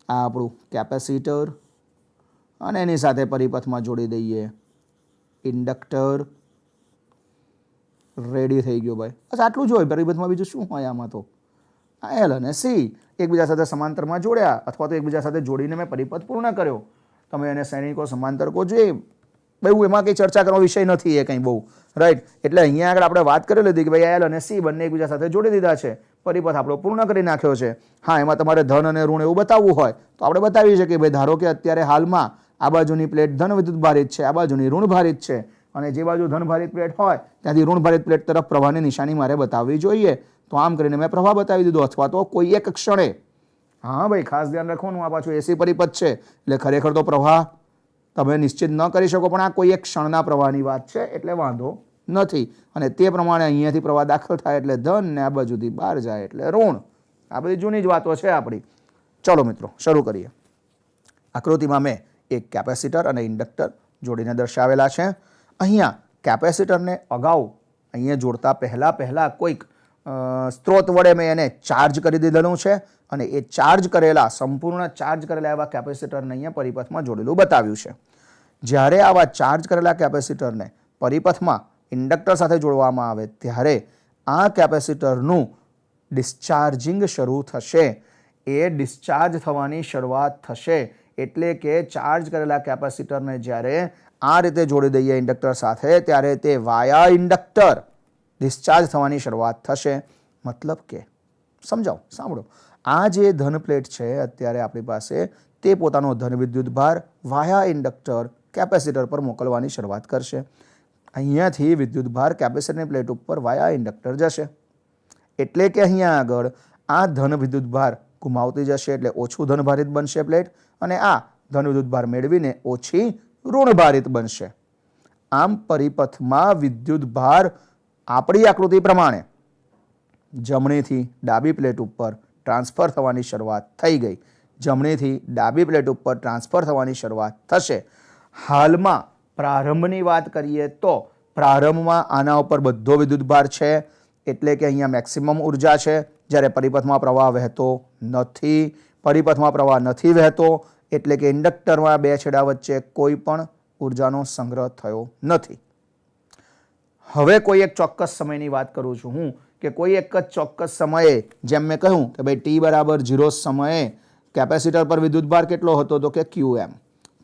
આ આપણું કેપેસિટર અને એની સાથે પરિપથમાં જોડી દઈએ ઇન્ડક્ટર. રેડી થઈ ગયો ભાઈ. બસ આટલું જ હોય પરિપથમાં, બીજું શું હોય આમાં? તો આ એલ અને સી એકબીજા સાથે સમાંતરમાં જોડ્યા અથવા તો એકબીજા સાથે જોડીને મેં પરિપથ પૂર્ણ કર્યો. તમે એને સૈનિકો સમાંતર કહો છો, બહુ એમાં કંઈ ચર્ચા કરવાનો વિષય નથી એ કંઈ બહુ, રાઈટ. એટલે અહીંયા આગળ આપણે વાત કરી લીધી કે ભાઈ એલ અને સી બંને એકબીજા સાથે જોડી દીધા છે, પરિપથ આપણો પૂર્ણ કરી નાખ્યો છે. હા, એમાં તમારે ધન અને ઋણ એવું બતાવવું હોય તો આપણે બતાવી શકીએ. ભાઈ ધારો કે અત્યારે હાલમાં આ બાજુની પ્લેટ ધન વિદ્યુત ભારિત છે, આ બાજુની ઋણ ભારિત છે, અને જે બાજુ ધન ભારિત પ્લેટ હોય ત્યાંથી ઋણ ભારિત પ્લેટ તરફ પ્રવાહની નિશાની મારે બતાવવી જોઈએ. તો આમ કરીને મેં પ્રવાહ બતાવી દીધો. અથવા તો કોઈ એક ક્ષણે, હા ભાઈ ખાસ ધ્યાન રાખવાનું, આ પાછું એસી પરિપથ છે એટલે ખરેખર તો પ્રવાહ તમે નિશ્ચિત ન કરી શકો, પણ આ કોઈ એક ક્ષણના પ્રવાહની વાત છે એટલે વાંધો નથી. અને તે પ્રમાણે અહીંયાથી પ્રવાહ દાખલ થાય એટલે ધન ને આ બાજુથી બહાર જાય એટલે ઋણ. આ બધી જૂની જ વાતો છે આપણી. ચલો મિત્રો શરૂ કરીએ. આકૃતિમાં મેં એક કેપેસિટર અને ઇન્ડક્ટર જોડીને દર્શાવેલા છે. અહીંયા કેપેસિટરને અગાઉ અહીંયા જોડતા પહેલા કોઈક સ્ત્રોત વડે મેં એને ચાર્જ કરી દીધેલું છે, અને એ સંપૂર્ણ ચાર્જ કરેલા એવા કેપેસિટરને અહીંયા પરિપથમાં જોડેલું બતાવ્યું છે. જ્યારે આવા ચાર્જ કરેલા કેપેસિટરને પરિપથમાં ઇન્ડક્ટર સાથે જોડવામાં આવે ત્યારે આ કેપેસિટરનું ડિસ્ચાર્જિંગ શરૂ થશે. એ ડિસ્ચાર્જ થવાની શરૂઆત થશે. એટલે કે ચાર્જ કરેલા કેપેસિટરને જ્યારે આ રીતે જોડી દઈએ ઇન્ડક્ટર સાથે, ત્યારે તે વાયા ઇન્ડક્ટર ડિસ્ચાર્જ થવાની શરૂઆત થશે. મતલબ કે સમજાવો, સાંભળો. આ જે ધન પ્લેટ છે અત્યારે આપણી પાસે, તે પોતાનો ધન વિદ્યુત ભાર વાયા ઇન્ડક્ટર કેપેસિટર પર મોકલવાની શરૂઆત કરશે. અહીંયાથી વિદ્યુત ભાર કેપેસિટરની પ્લેટ ઉપર વાયા ઇન્ડક્ટર જશે. એટલે કે અહીંયા આગળ આ ધન વિદ્યુત ભાર ગુમાવતી જશે એટલે ઓછું ધન ભારિત બનશે પ્લેટ, અને આ ધન વિદ્યુત ભાર મેળવીને ઓછી ઋણ ભારિત બનશે. આમ પરિપથમાં વિદ્યુત ભાર આપણી આકૃતિ પ્રમાણે જમણીથી ડાબી પ્લેટ ઉપર ટ્રાન્સફર થવાની શરૂઆત થઈ ગઈ. જમણીથી ડાબી પ્લેટ ઉપર ટ્રાન્સફર થવાની શરૂઆત થશે. હાલમાં પ્રારંભની વાત કરીએ તો પ્રારંભમાં આના ઉપર બધો વિદ્યુત ભાર છે, એટલે કે અહીંયા મેક્સિમમ ઉર્જા છે. જ્યારે પરિપથમાં પ્રવાહ વહેતો નથી, પરિપથમાં પ્રવાહ નથી વહેતો, એટલે કે ઇન્ડક્ટરમાં બે છેડા વચ્ચે કોઈ પણ ઉર્જાનો સંગ્રહ થયો નથી. હવે કોઈ એક ચોક્કસ સમયની વાત કરું છું હું, કે કોઈ એક જ ચોક્કસ સમયે, જેમ મેં કહ્યું કે ભાઈ t=0 સમયે કેપેસિટર પર વિદ્યુત ભાર કેટલો હતો, તો કે QM.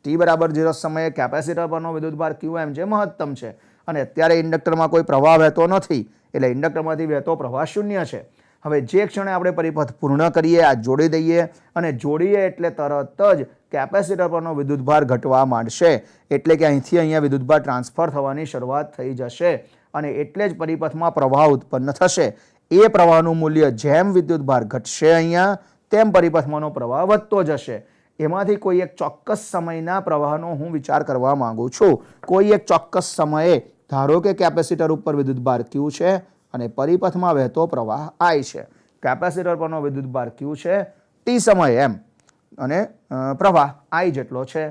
t=0 સમયે કેપેસિટર પરનો વિદ્યુત ભાર QM જે મહત્તમ છે, અને અત્યારે ઇન્ડક્ટરમાં કોઈ પ્રવાહ વહેતો નથી, એટલે ઇન્ડક્ટરમાંથી વહેતો પ્રવાહ શૂન્ય છે. હવે જે ક્ષણે આપણે પરિપથ પૂર્ણ કરીએ, આ જોડી દઈએ, અને જોડીએ એટલે તરત જ કેપેસિટર પરનો વિદ્યુત ભાર ઘટવા માંડશે. એટલે કે અહીંથી અહીંયા વિદ્યુત ભાર ટ્રાન્સફર થવાની શરૂઆત થઈ જશે, અને એટલે જ પરિપથમાં પ્રવાહ ઉત્પન્ન થશે. એ પ્રવાહનું મૂલ્ય જેમ વિદ્યુત ભાર ઘટશે અહીંયા, તેમ પરિપથમાંનો પ્રવાહ વધતો જશે. એમાંથી કોઈ એક ચોક્કસ સમયના પ્રવાહનો હું વિચાર કરવા માંગુ છું. કોઈ એક ચોક્કસ સમયે ધારો કે કેપેસિટર ઉપર વિદ્યુત ભાર Q છે અને પરિપથમાં વહેતો પ્રવાહ I છે. કેપેસિટર પરનો વિદ્યુત ભાર Q છે t સમયે એમ, અને પ્રવાહ I જેટલો છે.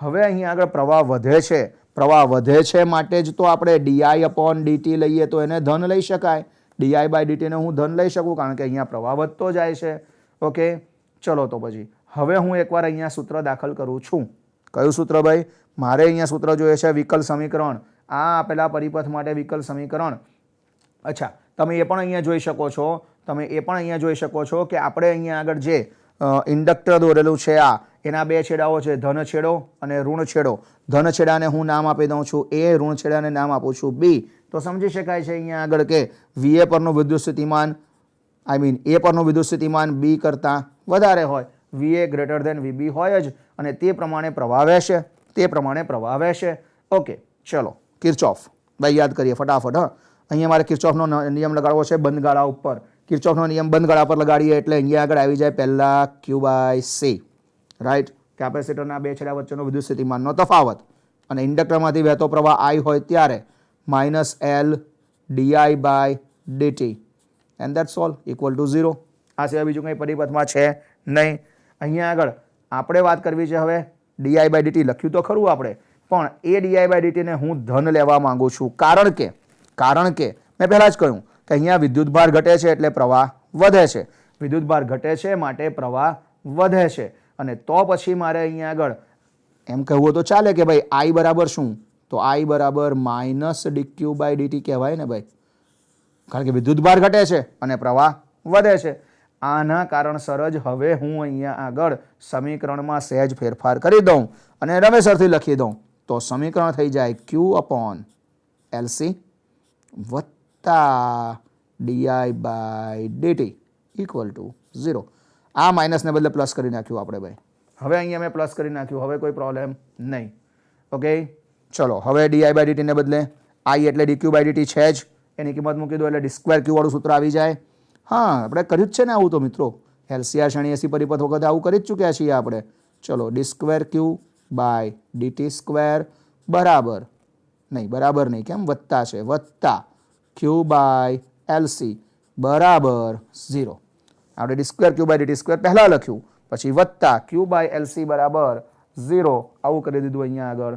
હવે અહીંયા આગળ પ્રવાહ વધે છે. પ્રવાહ વધે છે માટે જ તો આપણે di/dt લઈએ તો એને ધન લઈ શકાય. di/dt ને હું ધન લઈ શકું કારણ કે અહીંયા પ્રવાહ વધતો જાય છે. ઓકે, ચલો તો પછી હવે હું એકવાર અહીંયા સૂત્ર દાખલ કરું છું. કયું સૂત્ર ભાઈ? મારે અહીંયા સૂત્ર જોઈએ છે વિકલ સમીકરણ. આ આપેલા પરિપથ માટે વિકલ સમીકરણ. અચ્છા, તમે એ પણ અહીંયા જોઈ શકો છો કે આપણે અહીંયા આગળ જે ઇન્ડક્ટર દોરેલું છે આ, એના બે છેડાઓ છે ધન છેડો અને ઋણ છેડો. ધન છેડાને હું નામ આપી દઉં છું એ, ઋણ છેડાને નામ આપું છું બી. તો સમજી શકાય છે અહીંયા આગળ કે વીએ પરનું વિદ્યુત સ્થિતિમાન એ પરનું વિદ્યુત સ્થિતિમાન બી કરતાં વધારે હોય, વીએ ગ્રેટર ધેન વીબી હોય જ, અને તે પ્રમાણે પ્રવાહ વહેશે. ઓકે, ચલો કિર્ચોફ ભાઈ યાદ કરીએ ફટાફટ. અહીંયા મારે કિર્ચોફનો નિયમ લગાડવો છે બંધ ગાળા ઉપર. કિર્ચોફનો નિયમ બંધ ગાળા પર લગાડીએ એટલે અહીંયા આગળ આવી જાય પહેલા Q/C, રાઈટ. કેપેસિટરના બે છેડા વચ્ચેનો વિદ્યુત સ્થિતિમાનનો તફાવત, અને ઇન્ડક્ટરમાંથી વહેતો પ્રવાહ I હોય ત્યારે -L di/dt, and that's all equal to 0. આ સિવાય બીજું કંઈ પરિપથમાં છે નહીં. અહીંયા આગળ આપણે વાત કરવી છે હવે di/dt. લખ્યું તો ખરું આપણે, પણ એ di/dt ને હું ધન લેવા માંગુ છું. કારણ કે મેં પહેલા જ કહ્યું કે અહીંયા વિદ્યુતભાર ઘટે છે એટલે પ્રવાહ વધે છે. વિદ્યુતભાર ઘટે છે માટે પ્રવાહ વધે છે. અને તો પછી મારે અહીંયા આગળ એમ કહેવું તો ચાલે કે ભાઈ I બરાબર શું? તો I બરાબર -dq/dt કહેવાય ને ભાઈ, કારણ કે વિદ્યુતભાર ઘટે છે અને પ્રવાહ વધે છે. આના કારણસર જ હવે હું અહીંયા આગળ સમીકરણમાં સહેજ ફેરફાર કરી દઉં અને રમેશરથી લખી દઉં તો સમીકરણ થઈ જાય Q/LC વત્તા di/dt ઇક્વલ ટુ 0. આ માઇનસને બદલે પ્લસ કરી નાખ્યું આપણે ભાઈ. હવે અહીંયા મેં પ્લસ કરી નાખ્યું, હવે કોઈ પ્રોબ્લેમ નહીં. ઓકે, ચલો હવે di/dt ને બદલે I એટલે dq/dt છે જ, એની કિંમત મૂકી દો એટલે d2q વાળું સૂત્ર આવી જાય. હા, આપણે કર્યું જ છે ને આવું તો મિત્રો, LCR શ્રેણી એસી પરિપથ વખતે આવું કરી જ ચૂક્યા છીએ આપણે. ચલો d2q/dt² બરાબર નહીં કેમ વત્તા છે, વત્તા q/LC બરાબર 0. આપણે d2q/dt² પહેલા લખ્યું, પછી વત્તા q/LC બરાબર 0 આવું કરી દીધું અહીંયા આગળ.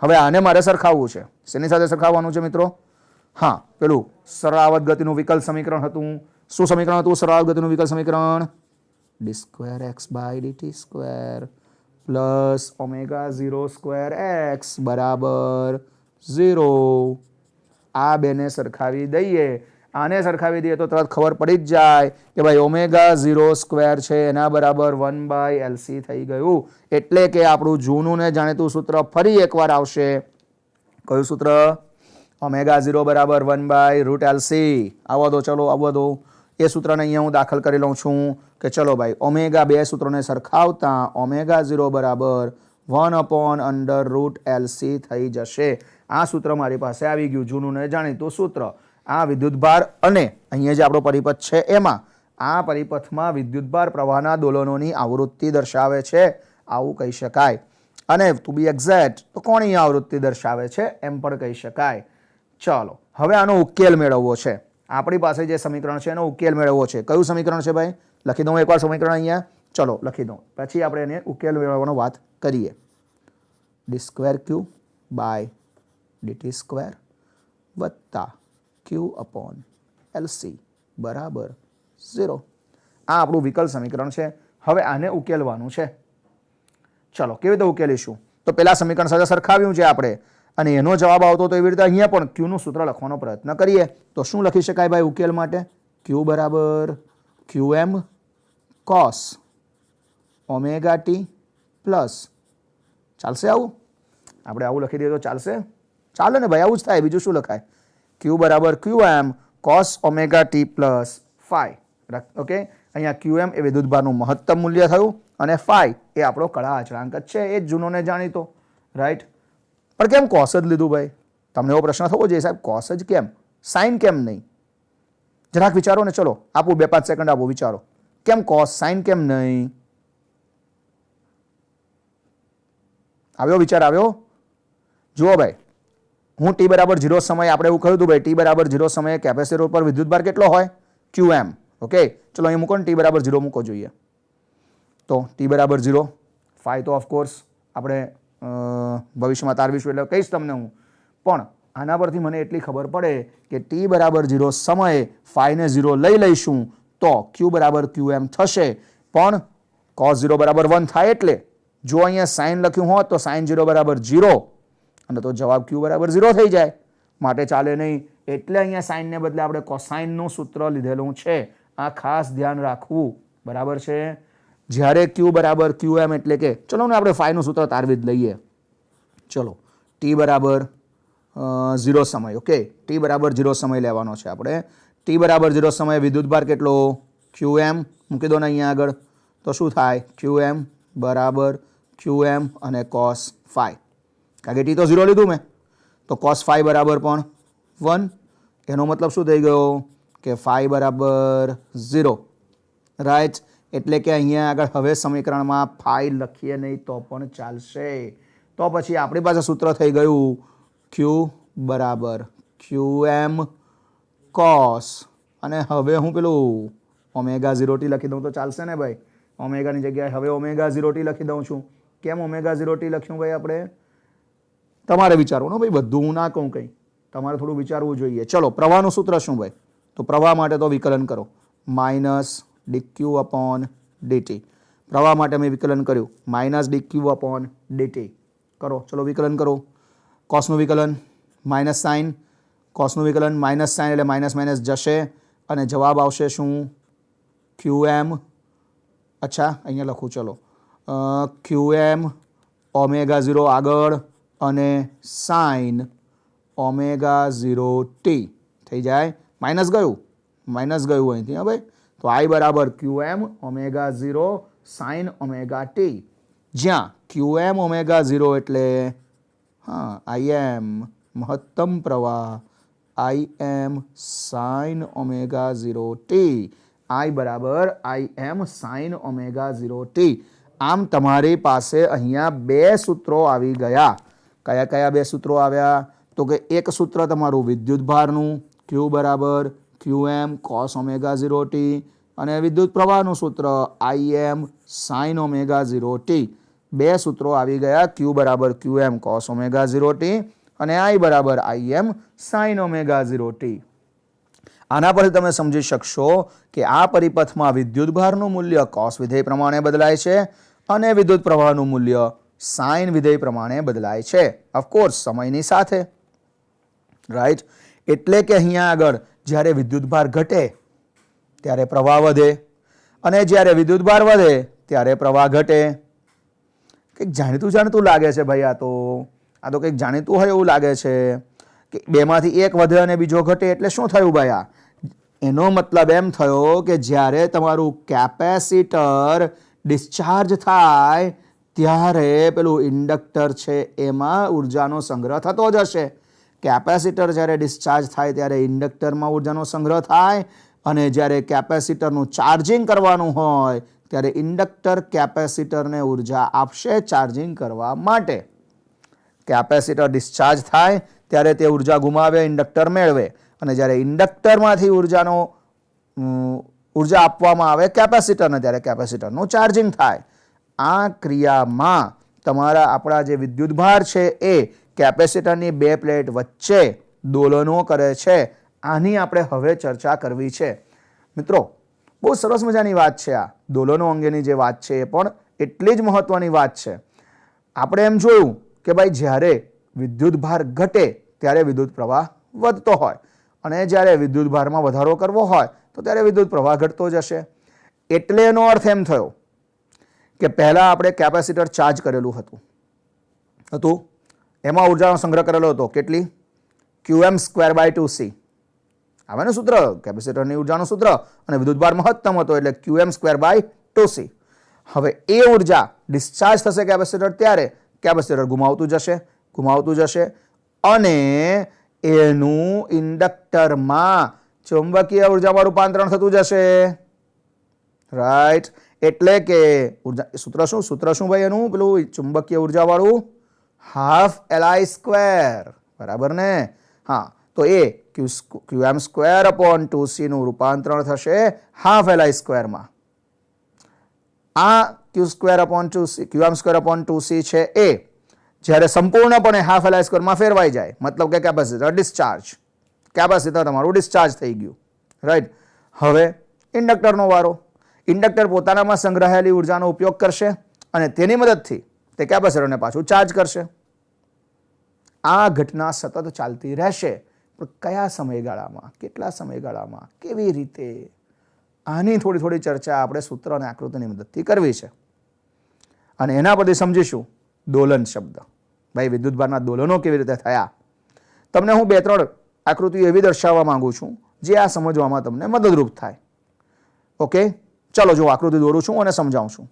હવે આને મારે સરખાવવું છે. શેની સાથે સરખાવવાનું છે મિત્રો? હા, પેલું સરળાવત ગતિનું વિકલ સમીકરણ હતું. શું સમીકરણ હતું સરળાવત ગતિનું વિકલ સમીકરણ? d2x/dt² પ્લસ ω02x બરાબર 0. આ બેને સરખાવી દઈએ. આને સરખાવી દઈએ તો તરત ખબર પડી જ જાય કે ભાઈ ω02 છે એના બરાબર 1/LC થઈ ગયું. એટલે કે આપણું જૂનું ને જાણીતું સૂત્ર ફરી એકવાર આવશે. કયું સૂત્ર? ω0 બરાબર 1/√LC. આવવા દો, ચલો આવવા દો. એ સૂત્રને અહીંયા હું દાખલ કરી લઉં છું કે ચલો ભાઈ ઓમેગા બે સૂત્રોને સરખાવતા ω0 બરાબર 1/√LC થઈ જશે. આ સૂત્ર મારી પાસે આવી ગયું, જૂનું ને જાણીતું સૂત્ર. આ વિદ્યુતભાર અને અહીંયા જે આપણો પરિપથ છે એમાં આ પરિપથમાં વિદ્યુતભાર પ્રવાહના દોલનોની આવૃત્તિ દર્શાવે છે આવું કહી શકાય. અને ટુ બી એક્ઝેક્ટ તો કોણીય આવૃત્તિ દર્શાવે છે એમ પણ કહી શકાય. ચાલો હવે આનો ઉકેલ મેળવવો છે. આપણી પાસે જે સમીકરણ છે એનો ઉકેલ મેળવવો છે. કયું સમીકરણ છે ભાઈ? લખી દઉં એકવાર સમીકરણ અહીંયા. ચલો લખી દઉં, પછી આપણે એને ઉકેલ મેળવવાનો વાત કરીએ. d2q/dt² વત્તા q/LC બરાબર 0. આ આપણું વિકલ સમીકરણ છે. હવે આને ઉકેલવાનું છે. ચલો કેવી રીતે ઉકેલીશું? તો પેલા સમીકરણ સાથે સરખાવ્યું છે આપણે, અને એનો જવાબ આવતો તો એવી રીતે અહીંયા પણ q નું સૂત્ર લખવાનો પ્રયત્ન કરીએ. તો શું લખી શકાય ભાઈ ઉકેલ માટે? q બરાબર qm cos ωt પ્લસ, ચાલશે આવું? આપણે આવું લખી દઈએ તો ચાલશે? ચાલે ને ભાઈ, આવું જ થાય, બીજું શું લખાય? q બરાબર qm cos ωt plus phi. Okay, અહીંયા qm એ વિદ્યુતભારનું મહત્તમ મૂલ્ય થયું અને phi એ આપણો કળા અચળાંક જ છે, એ જ જૂનો ને જાણીતો, રાઈટ. પણ કેમ કોસ જ લીધું ભાઈ? તમને એવો પ્રશ્ન થવો જોઈએ સાહેબ, કોસ જ કેમ, સાઇન કેમ નહીં? જરાક વિચારો ને. ચલો આપું 2-5 સેકન્ડ આપું, વિચારો. કેમ કોસ, સાઇન કેમ નહીં? આવ્યો વિચાર? આવ્યો? જુઓ ભાઈ, હું t બરાબર 0 સમયે આપણે એવું કહ્યું હતું ભાઈ, t બરાબર 0 સમયે કેપેસિટર ઉપર વિદ્યુતભાર કેટલો હોય? qm. ઓકે, ચલો અહીં મૂકો ને, t બરાબર 0 મૂકો જોઈએ. તો t બરાબર 0, phi તો ઓફકોર્સ આપણે ભવિષ્યમાં તારવીશું એટલે કહીશ તમને હું. પણ આના પરથી મને એટલી ખબર પડે કે t બરાબર 0 સમયે phi ને 0 લઈ લઈશું તો q બરાબર qm થશે. પણ cos 0 બરાબર 1 થાય એટલે જો અહીંયા સાઇન લખ્યું હોત તો sin 0 બરાબર 0, અને તો જવાબ q બરાબર 0 થઈ જાય. માટે ચાલે નહીં, એટલે અહીંયા સાઇનને બદલે આપણે કોસાઇનનું સૂત્ર લીધેલું છે. આ ખાસ ધ્યાન રાખવું, બરાબર છે? જ્યારે ક્યુ બરાબર ક્યુ એમ એટલે કે ચલો ને આપણે ફાઈનું સૂત્ર તારવી જ લઈએ. ચલો ટી બરાબર 0 સમય. ઓકે, ટી બરાબર 0 સમય લેવાનો છે આપણે. ટી બરાબર 0 સમય વિદ્યુતભાર કેટલો? ક્યુ એમ મૂકી દો ને અહીંયા આગળ. તો શું થાય? ક્યુ એમ બરાબર ક્યુ એમ અને કોસ ફાઈ. કારણ કે ટી તો 0 લીધું મેં, તો કોસ ફાઈ બરાબર પણ 1. એનો મતલબ શું થઈ ગયો કે ફાઈ બરાબર 0. રાઈટ. એટલે કે અહીંયા આગળ હવે સમીકરણમાં ફાઈ લખીએ નહીં તો પણ ચાલશે. તો પછી આપણી પાસે સૂત્ર થઈ ગયું ક્યુ બરાબર ક્યુ એમ કોસ, અને હવે હું પેલું ઓમેગા 0t લખી દઉં તો ચાલશે ને ભાઈ? ઓમેગાની જગ્યાએ હવે ઓમેગા 0t લખી દઉં છું. કેમ ઓમેગા 0t લખ્યું ભાઈ આપણે? તમારે વિચારવું ભાઈ, બધું હું ના કહું કંઈ, તમારે થોડું વિચારવું જોઈએ. ચલો પ્રવાહનું સૂત્ર શું ભાઈ? તો પ્રવાહ માટે તો વિકલન કરો, માઇનસ dq અપોન dt. પ્રવાહ માટે મેં વિકલન કર્યું માઇનસ dq અપોન dt. કરો, ચલો વિકલન કરો. કોસનું વિકલન માઇનસ સાઇન, કોસનું વિકલન માઇનસ સાઇન એટલે માઇનસ માઇનસ જશે અને જવાબ આવશે શું? ક્યુ એમ. અચ્છા અહીંયા લખું, ચલો ક્યુ એમ ઓમેગા 0 આગળ અને સાઇન ઓમેગા 0t થઈ જાય. માઇનસ ગયું અહીંથી. હા ભાઈ, તો આઈ બરાબર ક્યુ એમ ઓમેગા 0 સાઇન ઓમેગા ટી, જ્યાં ક્યુ એમ ઓમેગા 0 એટલે હા આઈ એમ મહત્તમ પ્રવાહ, આઈ એમ સાઇન ઓમેગા 0t. આઈ બરાબર આઈ એમ સાઇન ઓમેગા 0t. આમ તમારી પાસે અહીંયા બે સૂત્રો આવી ગયા. કયા કયા બે સૂત્રો આવ્યા? તો કે એક સૂત્ર તમારું વિદ્યુતભારનું ક્યુ બરાબર ક્યુ એમ કોસ ઓમેગા 0t, અને વિદ્યુત પ્રવાહનું સૂત્ર આઈ એમ સાઇન ઓમેગા 0t. બે સૂત્રો આવી ગયા, ક્યુ બરાબર ક્યુ એમ કોસ ઓમેગા 0t અને આઈ બરાબર આઈ એમ સાઇન ઓમેગા 0t. આના પરથી તમે સમજી શકશો કે આ પરિપથમાં વિદ્યુતભારનું મૂલ્ય કોસ વિધેય પ્રમાણે બદલાય છે અને વિદ્યુત પ્રવાહનું મૂલ્ય સાઇન વિધેય પ્રમાણે બદલાય છે. ઓફકોર્સ સમયની સાથે. રાઈટ. એટલે કે અહીંયા આગળ જ્યારે વિદ્યુતભાર ઘટે ત્યારે પ્રવાહ વધે અને જ્યારે વિદ્યુતભાર વધે ત્યારે પ્રવાહ ઘટે. કંઈક જાણીતું લાગે છે ભાઈ. આ તો કંઈક જાણીતું હોય એવું લાગે છે કે બેમાંથી એક વધે અને બીજો ઘટે એટલે શું થયું ભાઈ? એનો મતલબ એમ થયો કે જ્યારે તમારું કેપેસિટર ડિસ્ચાર્જ થાય ત્યારે પેલું ઇન્ડક્ટર છે એમાં ઉર્જાનો સંગ્રહ થતો જશે. કેપેસિટર જ્યારે ડિસ્ચાર્જ થાય ત્યારે ઇન્ડક્ટરમાં ઉર્જાનો સંગ્રહ થાય, અને જ્યારે કેપેસિટરનું ચાર્જિંગ કરવાનું હોય ત્યારે ઇન્ડક્ટર કેપેસિટરને ઉર્જા આપશે ચાર્જિંગ કરવા માટે. કેપેસિટર ડિસ્ચાર્જ થાય ત્યારે તે ઉર્જા ગુમાવે, ઇન્ડક્ટર મેળવે, અને જ્યારે ઇન્ડક્ટરમાંથી ઉર્જા આપવામાં આવે કેપેસિટરને ત્યારે કેપેસિટરનું ચાર્જિંગ થાય. આ ક્રિયામાં આપણા જે વિદ્યુતભાર છે એ કેપેસિટરની બે પ્લેટ વચ્ચે દોલનો કરે છે. આની આપણે હવે ચર્ચા કરવી છે. મિત્રો, બહુ સરસ મજાની વાત છે આ દોલનો અંગેની જે વાત છે એ પણ એટલી જ મહત્વની વાત છે. આપણે એમ જોયું કે ભાઈ જ્યારે વિદ્યુતભાર ઘટે ત્યારે વિદ્યુત પ્રવાહ વધતો હોય, અને જ્યારે વિદ્યુતભારમાં વધારો કરવો હોય તો ત્યારે વિદ્યુત પ્રવાહ ઘટતો જશે. એટલે એનો અર્થ એમ થયો કે પહેલા આપણે કેપેસિટર ચાર્જ કરેલું હતું, એમાં ઉર્જાનો સંગ્રહ કરેલો હતો. કેટલી? Qm²/2c. આવે ને સૂત્ર, કેપેસિટરની ઉર્જાનું સૂત્ર, અને વિદ્યુતભાર મહત્તમ હતો એટલે Qm²/2c. હવે એ ઉર્જા ડિસ્ચાર્જ થશે કેપેસિટર ત્યારે કેપેસિટર ગુમાવતું જશે અને એનું ઇન્ડક્ટરમાં ચુંબકીય ઉર્જામાં રૂપાંતરણ થતું જશે. રાઈટ. એટલે કે સૂત્ર શું ભાઈ એનું? પેલું ચુંબકીય ઉર્જાવાળું ½ Li². બરાબર ને? હા, તો એ Qm²/2c નું રૂપાંતરણ થશે ½ Li²માં. આ Qm²/2c છે એ જ્યારે સંપૂર્ણપણે ½ Li² ફેરવાઈ જાય, મતલબ કે કેપેસિટર તમારું ડિસ્ચાર્જ થઈ ગયું. રાઈટ. હવે ઇન્ડક્ટરનો વારો. ઇન્ડક્ટર પોતાનામાં સંગ્રહાયેલી ઉર્જાનો ઉપયોગ કરશે અને તેની મદદથી તે કેપેસિટરને પાછું ચાર્જ કરશે. આ ઘટના સતત ચાલતી રહેશે. પણ કયા સમયગાળામાં, કેટલા સમયગાળામાં, કેવી રીતે? આની થોડી થોડી ચર્ચા આપણે સૂત્ર અને આકૃતિની મદદથી કરવી છે અને એના પરથી સમજીશું દોલન શબ્દ. ભાઈ વિદ્યુતભારના દોલનો કેવી રીતે થયા, તમને હું 2-3 આકૃતિઓ એવી દર્શાવવા માંગુ છું જે આ સમજવામાં તમને મદદરૂપ થાય. ઓકે, ચલો જો આકૃતિ દોરું છું અને સમજાવું છું.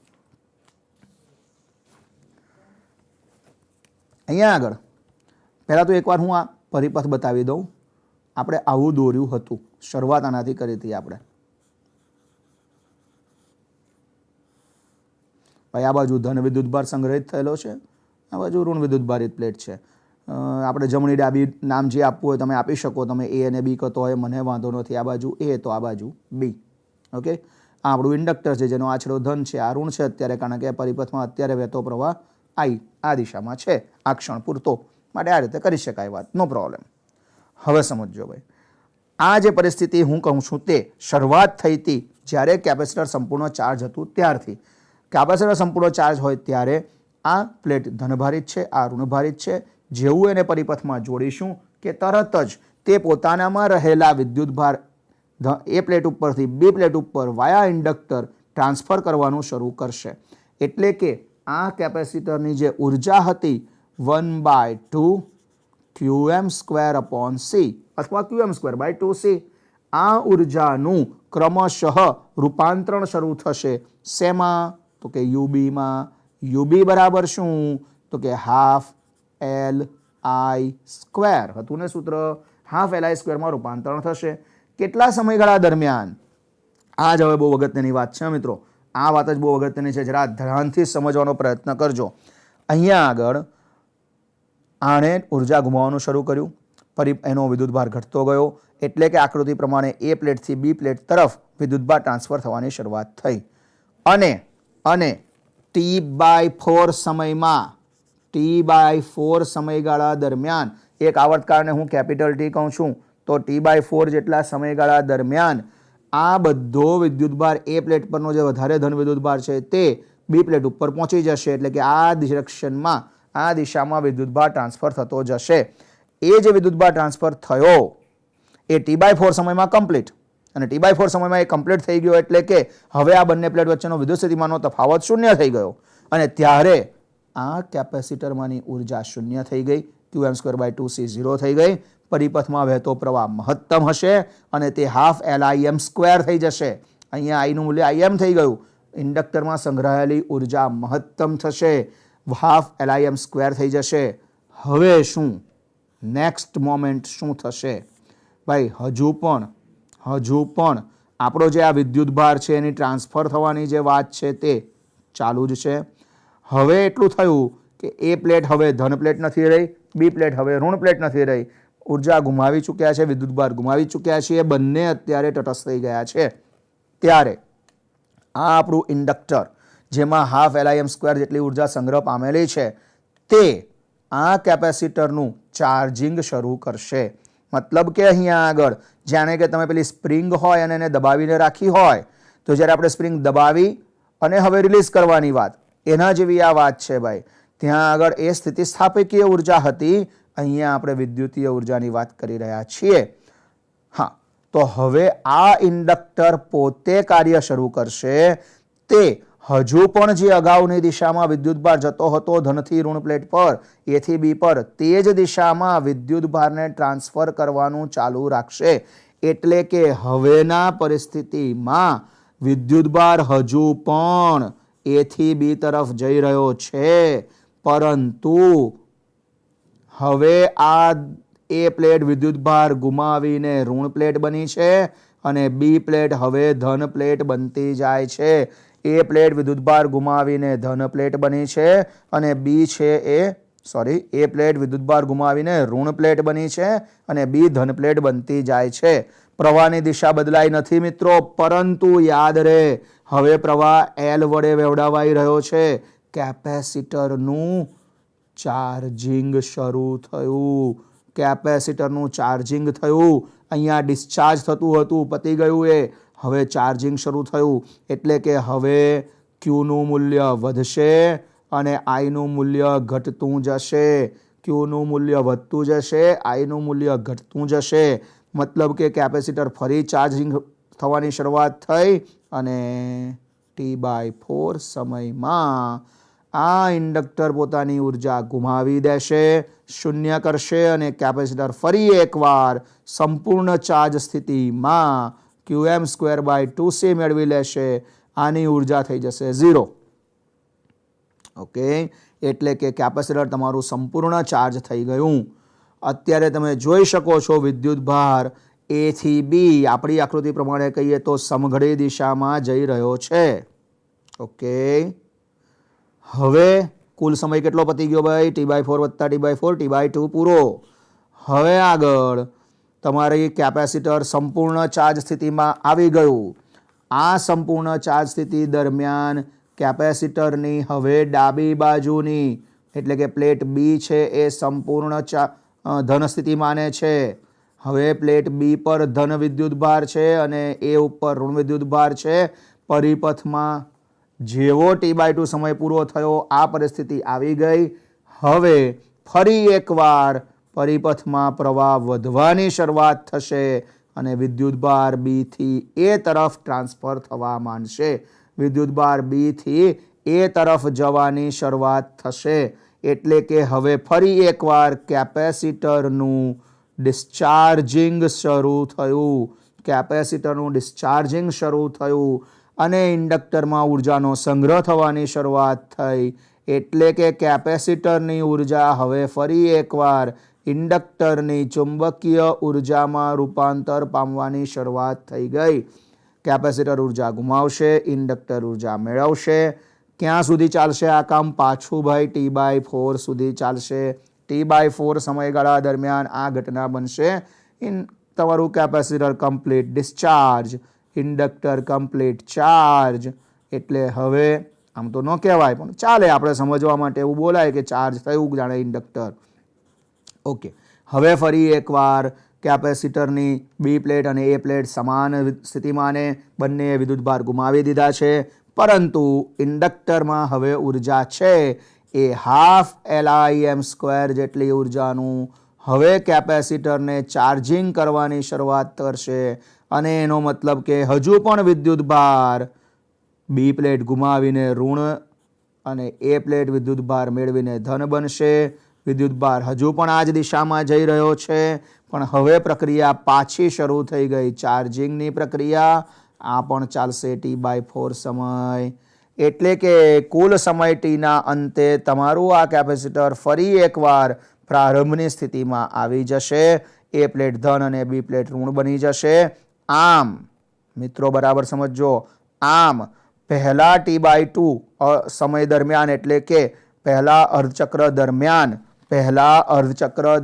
અહીંયા આગળ પહેલાં તો એકવાર હું આ પરિપથ બતાવી દઉં. આપણે આવું દોર્યું હતું, શરૂઆત આનાથી કરી હતી આપણે. ભાઈ આ બાજુ ધન વિદ્યુતભાર સંગ્રહિત થયેલો છે, આ બાજુ ઋણ વિદ્યુતભારિત પ્લેટ છે. આપણે જમણી ડાબી નામ જે આપવું હોય તમે આપી શકો. તમે એ અને બી કહેતો હોય મને વાંધો નથી. આ બાજુ એ તો આ બાજુ બી. ઓકે, આ આપણું ઇન્ડક્ટર છે જેનો આછડો ધન છે, આ ઋણ છે અત્યારે, કારણ કે પરિપથમાં અત્યારે વહેતો પ્રવાહ આઈ આ દિશામાં છે આ ક્ષણ પૂરતો, માટે આ રીતે કરી શકાય વાત, નો પ્રોબ્લેમ. હવે સમજો ભાઈ, આ જે પરિસ્થિતિ હું કહું છું તે શરૂઆત થઈ હતી જ્યારે કેપેસિટર સંપૂર્ણ ચાર્જ હતું ત્યારથી. કેપેસિટર સંપૂર્ણ ચાર્જ હોય ત્યારે આ પ્લેટ ધનભારિત છે, આ ઋણભારિત છે. જેવું એને પરિપથમાં જોડીશું કે તરત જ તે પોતાનામાં રહેલા વિદ્યુતભાર એ પ્લેટ ઉપરથી બી પ્લેટ ઉપર વાયા ઇન્ડક્ટર ટ્રાન્સફર કરવાનું શરૂ કરશે. એટલે કે આ કેપેસિટરની જે ઉર્જા હતી 1/2 Qm²/c અથવા Qm²/2c, આ ઉર્જાનું ક્રમશઃ રૂપાંતરણ શરૂ થશે. શેમાં? તો કે યુબીમાં. યુબી બરાબર શું? તો કે ½ Li² હતું ને સૂત્ર, ½ Li² માં રૂપાંતરણ થશે. કેટલા સમયગાળા દરમિયાન? આ જ હવે બહુ અગત્યની વાત છે મિત્રો, આ વાત જ બહુ અગત્યની છે, જરા ધ્યાનથી સમજવાનો પ્રયત્ન કરજો. અહીંયા આગળ આણે ઉર્જા ગુમાવવાનું શરૂ કર્યું, એનો વિદ્યુતભાર ઘટતો ગયો, એટલે કે આકૃતિ પ્રમાણે એ પ્લેટથી બી પ્લેટ તરફ વિદ્યુતભાર ટ્રાન્સફર થવાની શરૂઆત થઈ. અને T/4 સમયમાં, T/4 સમયગાળા દરમિયાન, એક આવર્તકાળને હું કેપિટલ T કહું છું, તો T/4 જેટલા સમયગાળા દરમિયાન આ બધો વિદ્યુતભાર એ પ્લેટ પરનો જે વધારે ધન વિદ્યુતભાર છે તે બી પ્લેટ ઉપર પહોંચી જશે. એટલે કે આ ડિરેક્શનમાં, આ દિશામાં વિદ્યુતભાર ટ્રાન્સફર થતો જશે. એ જે વિદ્યુતભાર ટ્રાન્સફર થયો એ T/4 સમયમાં કમ્પ્લીટ, અને T/4 સમયમાં એ કમ્પ્લીટ થઈ ગયો એટલે કે હવે આ બંને પ્લેટ વચ્ચેનો વિદ્યુત સ્થિતિમાનનો તફાવત શૂન્ય થઈ ગયો. અને ત્યારે આ કેપેસિટરમાંની ઉર્જા શૂન્ય થઈ ગઈ, Qm²/2c 0 થઈ ગઈ. પરિપથમાં વહેતો પ્રવાહ મહત્તમ હશે અને તે ½ Lim² થઈ જશે. અહીંયા આઈનું મૂલ્ય Im થઈ ગયું. ઇન્ડક્ટરમાં સંગ્રહાયેલી ઉર્જા મહત્તમ થશે, ½ Lim² થઈ જશે. હવે શું નેક્સ્ટ મોમેન્ટ શું થશે? ભાઈ હજુ પણ આપણો જે આ વિદ્યુતભાર છે એની ટ્રાન્સફર થવાની જે વાત છે તે ચાલુ જ છે. હવે એટલું થયું કે એ પ્લેટ હવે ધન પ્લેટ નથી રહી, બી પ્લેટ હવે ઋણ પ્લેટ નથી રહી. ઉર્જા ગુમાવી ચૂક્યા છે, વિદ્યુતભાર ગુમાવી ચૂક્યા છે, એ બંને અત્યારે તટસ્થ થઈ ગયા છે. ત્યારે આ આપણું ઇન્ડક્ટર જેમાં ½ Lim² જેટલી ઉર્જા સંગ્રહ પામેલી છે તે આ કેપેસિટરનું ચાર્જિંગ શરૂ કરશે. મતલબ કે અહીંયા આગળ જાણે કે તમે પેલી સ્પ્રિંગ હોય અને એને દબાવીને રાખી હોય, તો જ્યારે આપણે સ્પ્રિંગ દબાવી અને હવે રિલીઝ કરવાની વાત, એના જેવી આ વાત છે ભાઈ. ત્યાં આગળ એ સ્થિતિસ્થાપકીય ઉર્જા હતી, અહીંયા આપણે વિદ્યુતીય ઉર્જાની વાત કરી રહ્યા છીએ. હા, તો હવે આ ઇન્ડક્ટર પોતે કાર્ય શરૂ કરશે. તે હજુ પણ જે અગાઉની દિશામાં વિદ્યુતભાર જતો હતો ધનથી ઋણ પ્લેટ પર, એથી બી પર, તે જ દિશામાં વિદ્યુતભારને ટ્રાન્સફર કરવાનું ચાલુ રાખશે. એટલે કે હવેના પરિસ્થિતિમાં વિદ્યુતભાર હજુ પણ એથી બી તરફ જઈ રહ્યો છે, પરંતુ હવે આ એ પ્લેટ વિદ્યુતભાર ગુમાવીને ઋણ પ્લેટ બની છે અને બી પ્લેટ હવે ધન પ્લેટ બનતી જાય છે. એ પ્લેટ વિદ્યુતભાર ગુમાવીને ધન પ્લેટ બની છે અને બી છે એ પ્લેટ વિદ્યુતભાર ગુમાવીને ઋણ પ્લેટ બની છે અને બી ધન પ્લેટ બનતી જાય છે. પ્રવાહની દિશા બદલાઈ નથી મિત્રો, પરંતુ યાદ રહે હવે પ્રવાહ L વડે વેવડાવાઈ રહ્યો છે. કેપેસિટરનું ચાર્જિંગ શરૂ થયું, કેપેસિટરનું ચાર્જિંગ થયું. અહીંયા ડિસ્ચાર્જ થતું હતું, પતી ગયું એ. હવે ચાર્જિંગ શરૂ થયું એટલે કે હવે Qનું મૂલ્ય વધશે અને આઈનું મૂલ્ય ઘટતું જશે. Qનું મૂલ્ય વધતું જશે, આઈનું મૂલ્ય ઘટતું જશે. મતલબ કે કેપેસિટર ફરી ચાર્જિંગ થવાની શરૂઆત થઈ અને T/4 સમયમાં આ ઇન્ડક્ટર પોતાની ઉર્જા ગુમાવી દેશે, શૂન્ય કરશે અને કેપેસિટર ફરી એકવાર સંપૂર્ણ ચાર્જ સ્થિતિમાં Qm²/2c મેળવી લેશે. આની ઉર્જા થઈ જશે 0. ઓકે, એટલે કે કેપેસિટર તમારું સંપૂર્ણ ચાર્જ થઈ ગયું. અત્યારે તમે જોઈ શકો છો વિદ્યુતભાર A થી B આપણી આકૃતિ પ્રમાણે કહીએ તો સમઘડી દિશામાં જઈ રહ્યો છે. ઓકે, હવે કુલ સમય કેટલો પતી ગયો ભાઈ? T/4 + T/4 T/2 પૂરો. હવે આગળ તમારી કેપેસિટર સંપૂર્ણ ચાર્જ સ્થિતિમાં આવી ગયું. આ સંપૂર્ણ ચાર્જ સ્થિતિ દરમિયાન કેપેસિટરની હવે ડાબી બાજુની એટલે કે પ્લેટ B છે એ સંપૂર્ણ ધન સ્થિતિ માને છે. હવે પ્લેટ B પર ધન વિદ્યુતભાર છે અને A ઉપર ઋણ વિદ્યુતભાર છે. પરિપથમાં જેવો T/2 સમય પૂરો થયો આ પરિસ્થિતિ આવી ગઈ. હવે ફરી એકવાર પરિપથમાં પ્રવાહ વધવાની શરૂઆત થશે અને વિદ્યુતભાર B થી A તરફ ટ્રાન્સફર થવા માંડશે. વિદ્યુતભાર B થી A તરફ જવાની શરૂઆત થશે. એટલે કે હવે ફરી એકવાર કેપેસિટરનું ડિસ્ચાર્જિંગ શરૂ થયું. કેપેસિટરનું ડિસ્ચાર્જિંગ શરૂ થયું અને ઇન્ડક્ટરમાં ઉર્જાનો સંગ્રહ થવાની શરૂઆત થઈ. એટલે કે કેપેસિટરની ઉર્જા હવે ફરી એકવાર ઇન્ડક્ટરની ચુંબકીય ઉર્જામાં રૂપાંતર પામવાની શરૂઆત થઈ ગઈ. કેપેસિટર ઉર્જા ગુમાવશે, ઇન્ડક્ટર ઉર્જા મેળવશે. ક્યાં સુધી ચાલશે આ કામ? પાછું ભાઈ T/4 સુધી ચાલશે. T/4 સમયગાળા દરમિયાન આ ઘટના બનશે. તમારું capacitor complete discharge, inductor complete charge. એટલે હવે આમ તો ન કહેવાય પણ ચાલે, આપણે સમજવા માટે એવું બોલાય કે ચાર્જ થયું જાણે ઇન્ડક્ટર. ઓકે, હવે ફરી એકવાર કેપેસિટરની B પ્લેટ અને A પ્લેટ સમાન સ્થિતિમાં ને બંને વિદ્યુતભાર ગુમાવી દીધા છે. પરંતુ ઇન્ડક્ટરમાં હવે ઉર્જા છે એ ½ Lim² જેટલી ઉર્જાનું હવે કેપેસિટરને ચાર્જિંગ કરવાની શરૂઆત કરશે. અને એનો મતલબ કે હજુ પણ વિદ્યુતભાર B પ્લેટ ગુમાવીને ઋણ અને A પ્લેટ વિદ્યુતભાર મેળવીને ધન બનશે. વિદ્યુતભાર હજુ પણ આ જ દિશામાં જઈ રહ્યો છે પણ હવે પ્રક્રિયા પાછી શરૂ થઈ ગઈ, ચાર્જિંગની પ્રક્રિયા. આ પણ ચાલશે T/4 સમય. એટલે કે કુલ સમય Tના અંતે તમારું આ કેપેસિટર ફરી એકવાર પ્રારંભની સ્થિતિમાં આવી જશે. A પ્લેટ ધન અને B પ્લેટ ઋણ બની જશે. આમ મિત્રો બરાબર સમજો, આમ પહેલા T/2 સમય દરમિયાન એટલે કે પહેલા અર્ધચક્ર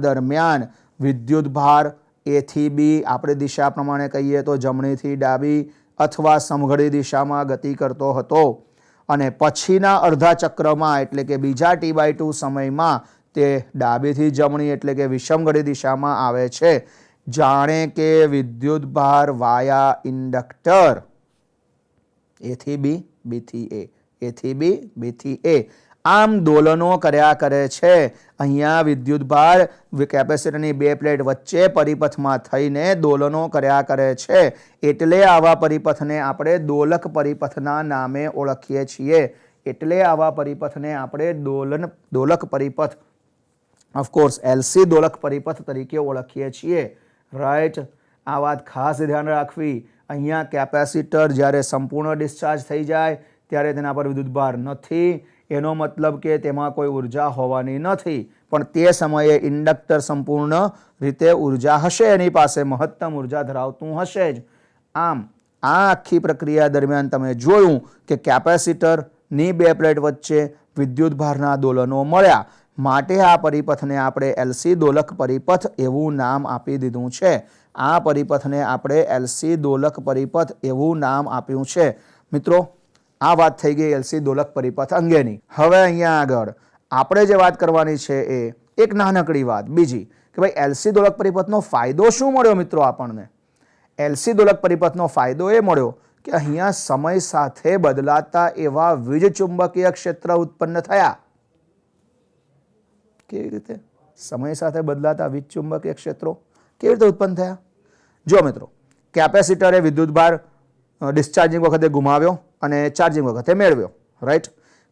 દરમિયાન વિદ્યુતભાર A થી B આપણે દિશા પ્રમાણે કહીએ તો જમણીથી ડાબી અથવા સમઘડી દિશામાં ગતિ કરતો હતો અને પછીના અર્ધા ચક્રમાં એટલે કે બીજા T/2 સમયમાં તે ડાબીથી જમણી એટલે કે વિષમઘડી દિશામાં આવે છે. જાણે કે વિદ્યુતભાર વાયા ઇન્ડક્ટર A થી B, B થી A, A થી B, B થી A આમ દોલનો કર્યા કરે છે. અહીંયા વિદ્યુતભાર કેપેસિટરની બે પ્લેટ વચ્ચે પરિપથમાં થઈને દોલનો કર્યા કરે છે. એટલે આવા પરિપથને આપણે દોલક પરિપથના નામે ઓળખીએ છીએ. એટલે આવા પરિપથને આપણે દોલક પરિપથ ઓફકોર્સ LC દોલક પરિપથ તરીકે ઓળખીએ છીએ. રાઈટ, આ વાત ખાસ ધ્યાન રાખવી. અહીંયા કેપેસિટર જ્યારે સંપૂર્ણ ડિસ્ચાર્જ થઈ જાય ત્યારે તેના પર વિદ્યુતભાર નથી. એનો મતલબ કે તેમાં કોઈ ઉર્જા હોવાની નથી, પણ તે સમયે ઇન્ડક્ટર સંપૂર્ણ રીતે ઉર્જા હશે, એની પાસે મહત્તમ ઉર્જા ધરાવતું હશે જ. આમ આ આખી પ્રક્રિયા દરમિયાન તમે જોયું કે કેપેસિટરની બે પ્લેટ વચ્ચે વિદ્યુતભારના દોલનો મળ્યા. માટે આ પરિપથને આપણે LC દોલક પરિપથ એવું નામ આપી દીધું છે. આ પરિપથને આપણે LC દોલક પરિપથ એવું નામ આપ્યું છે. મિત્રો, આ વાત થઈ ગઈ LC દોલક પરિપથ અંગેની. હવે અહીંયા આગળ આપણે જે વાત કરવાની છે એ એક નાનકડી વાત બીજી કે ભાઈ LC દોલક પરિપથનો ફાયદો શું મળ્યો મિત્રો આપણને? LC દોલક પરિપથનો ફાયદો એ મળ્યો કે અહીંયા સમય સાથે બદલાતા એવા વીજ ચુંબકીય ક્ષેત્ર ઉત્પન્ન થયા. કેવી રીતે? સમય સાથે બદલાતા વીજ ચુંબકીય ક્ષેત્રો કેવી રીતે ઉત્પન્ન થયા? જો મિત્રો, કેપેસિટરે વિદ્યુતભાર ડિસ્ચાર્જિંગ વખતે ગુમાવ્યો અને ચાર્જિંગ વખતે મેળવ્યો, રાઈટ.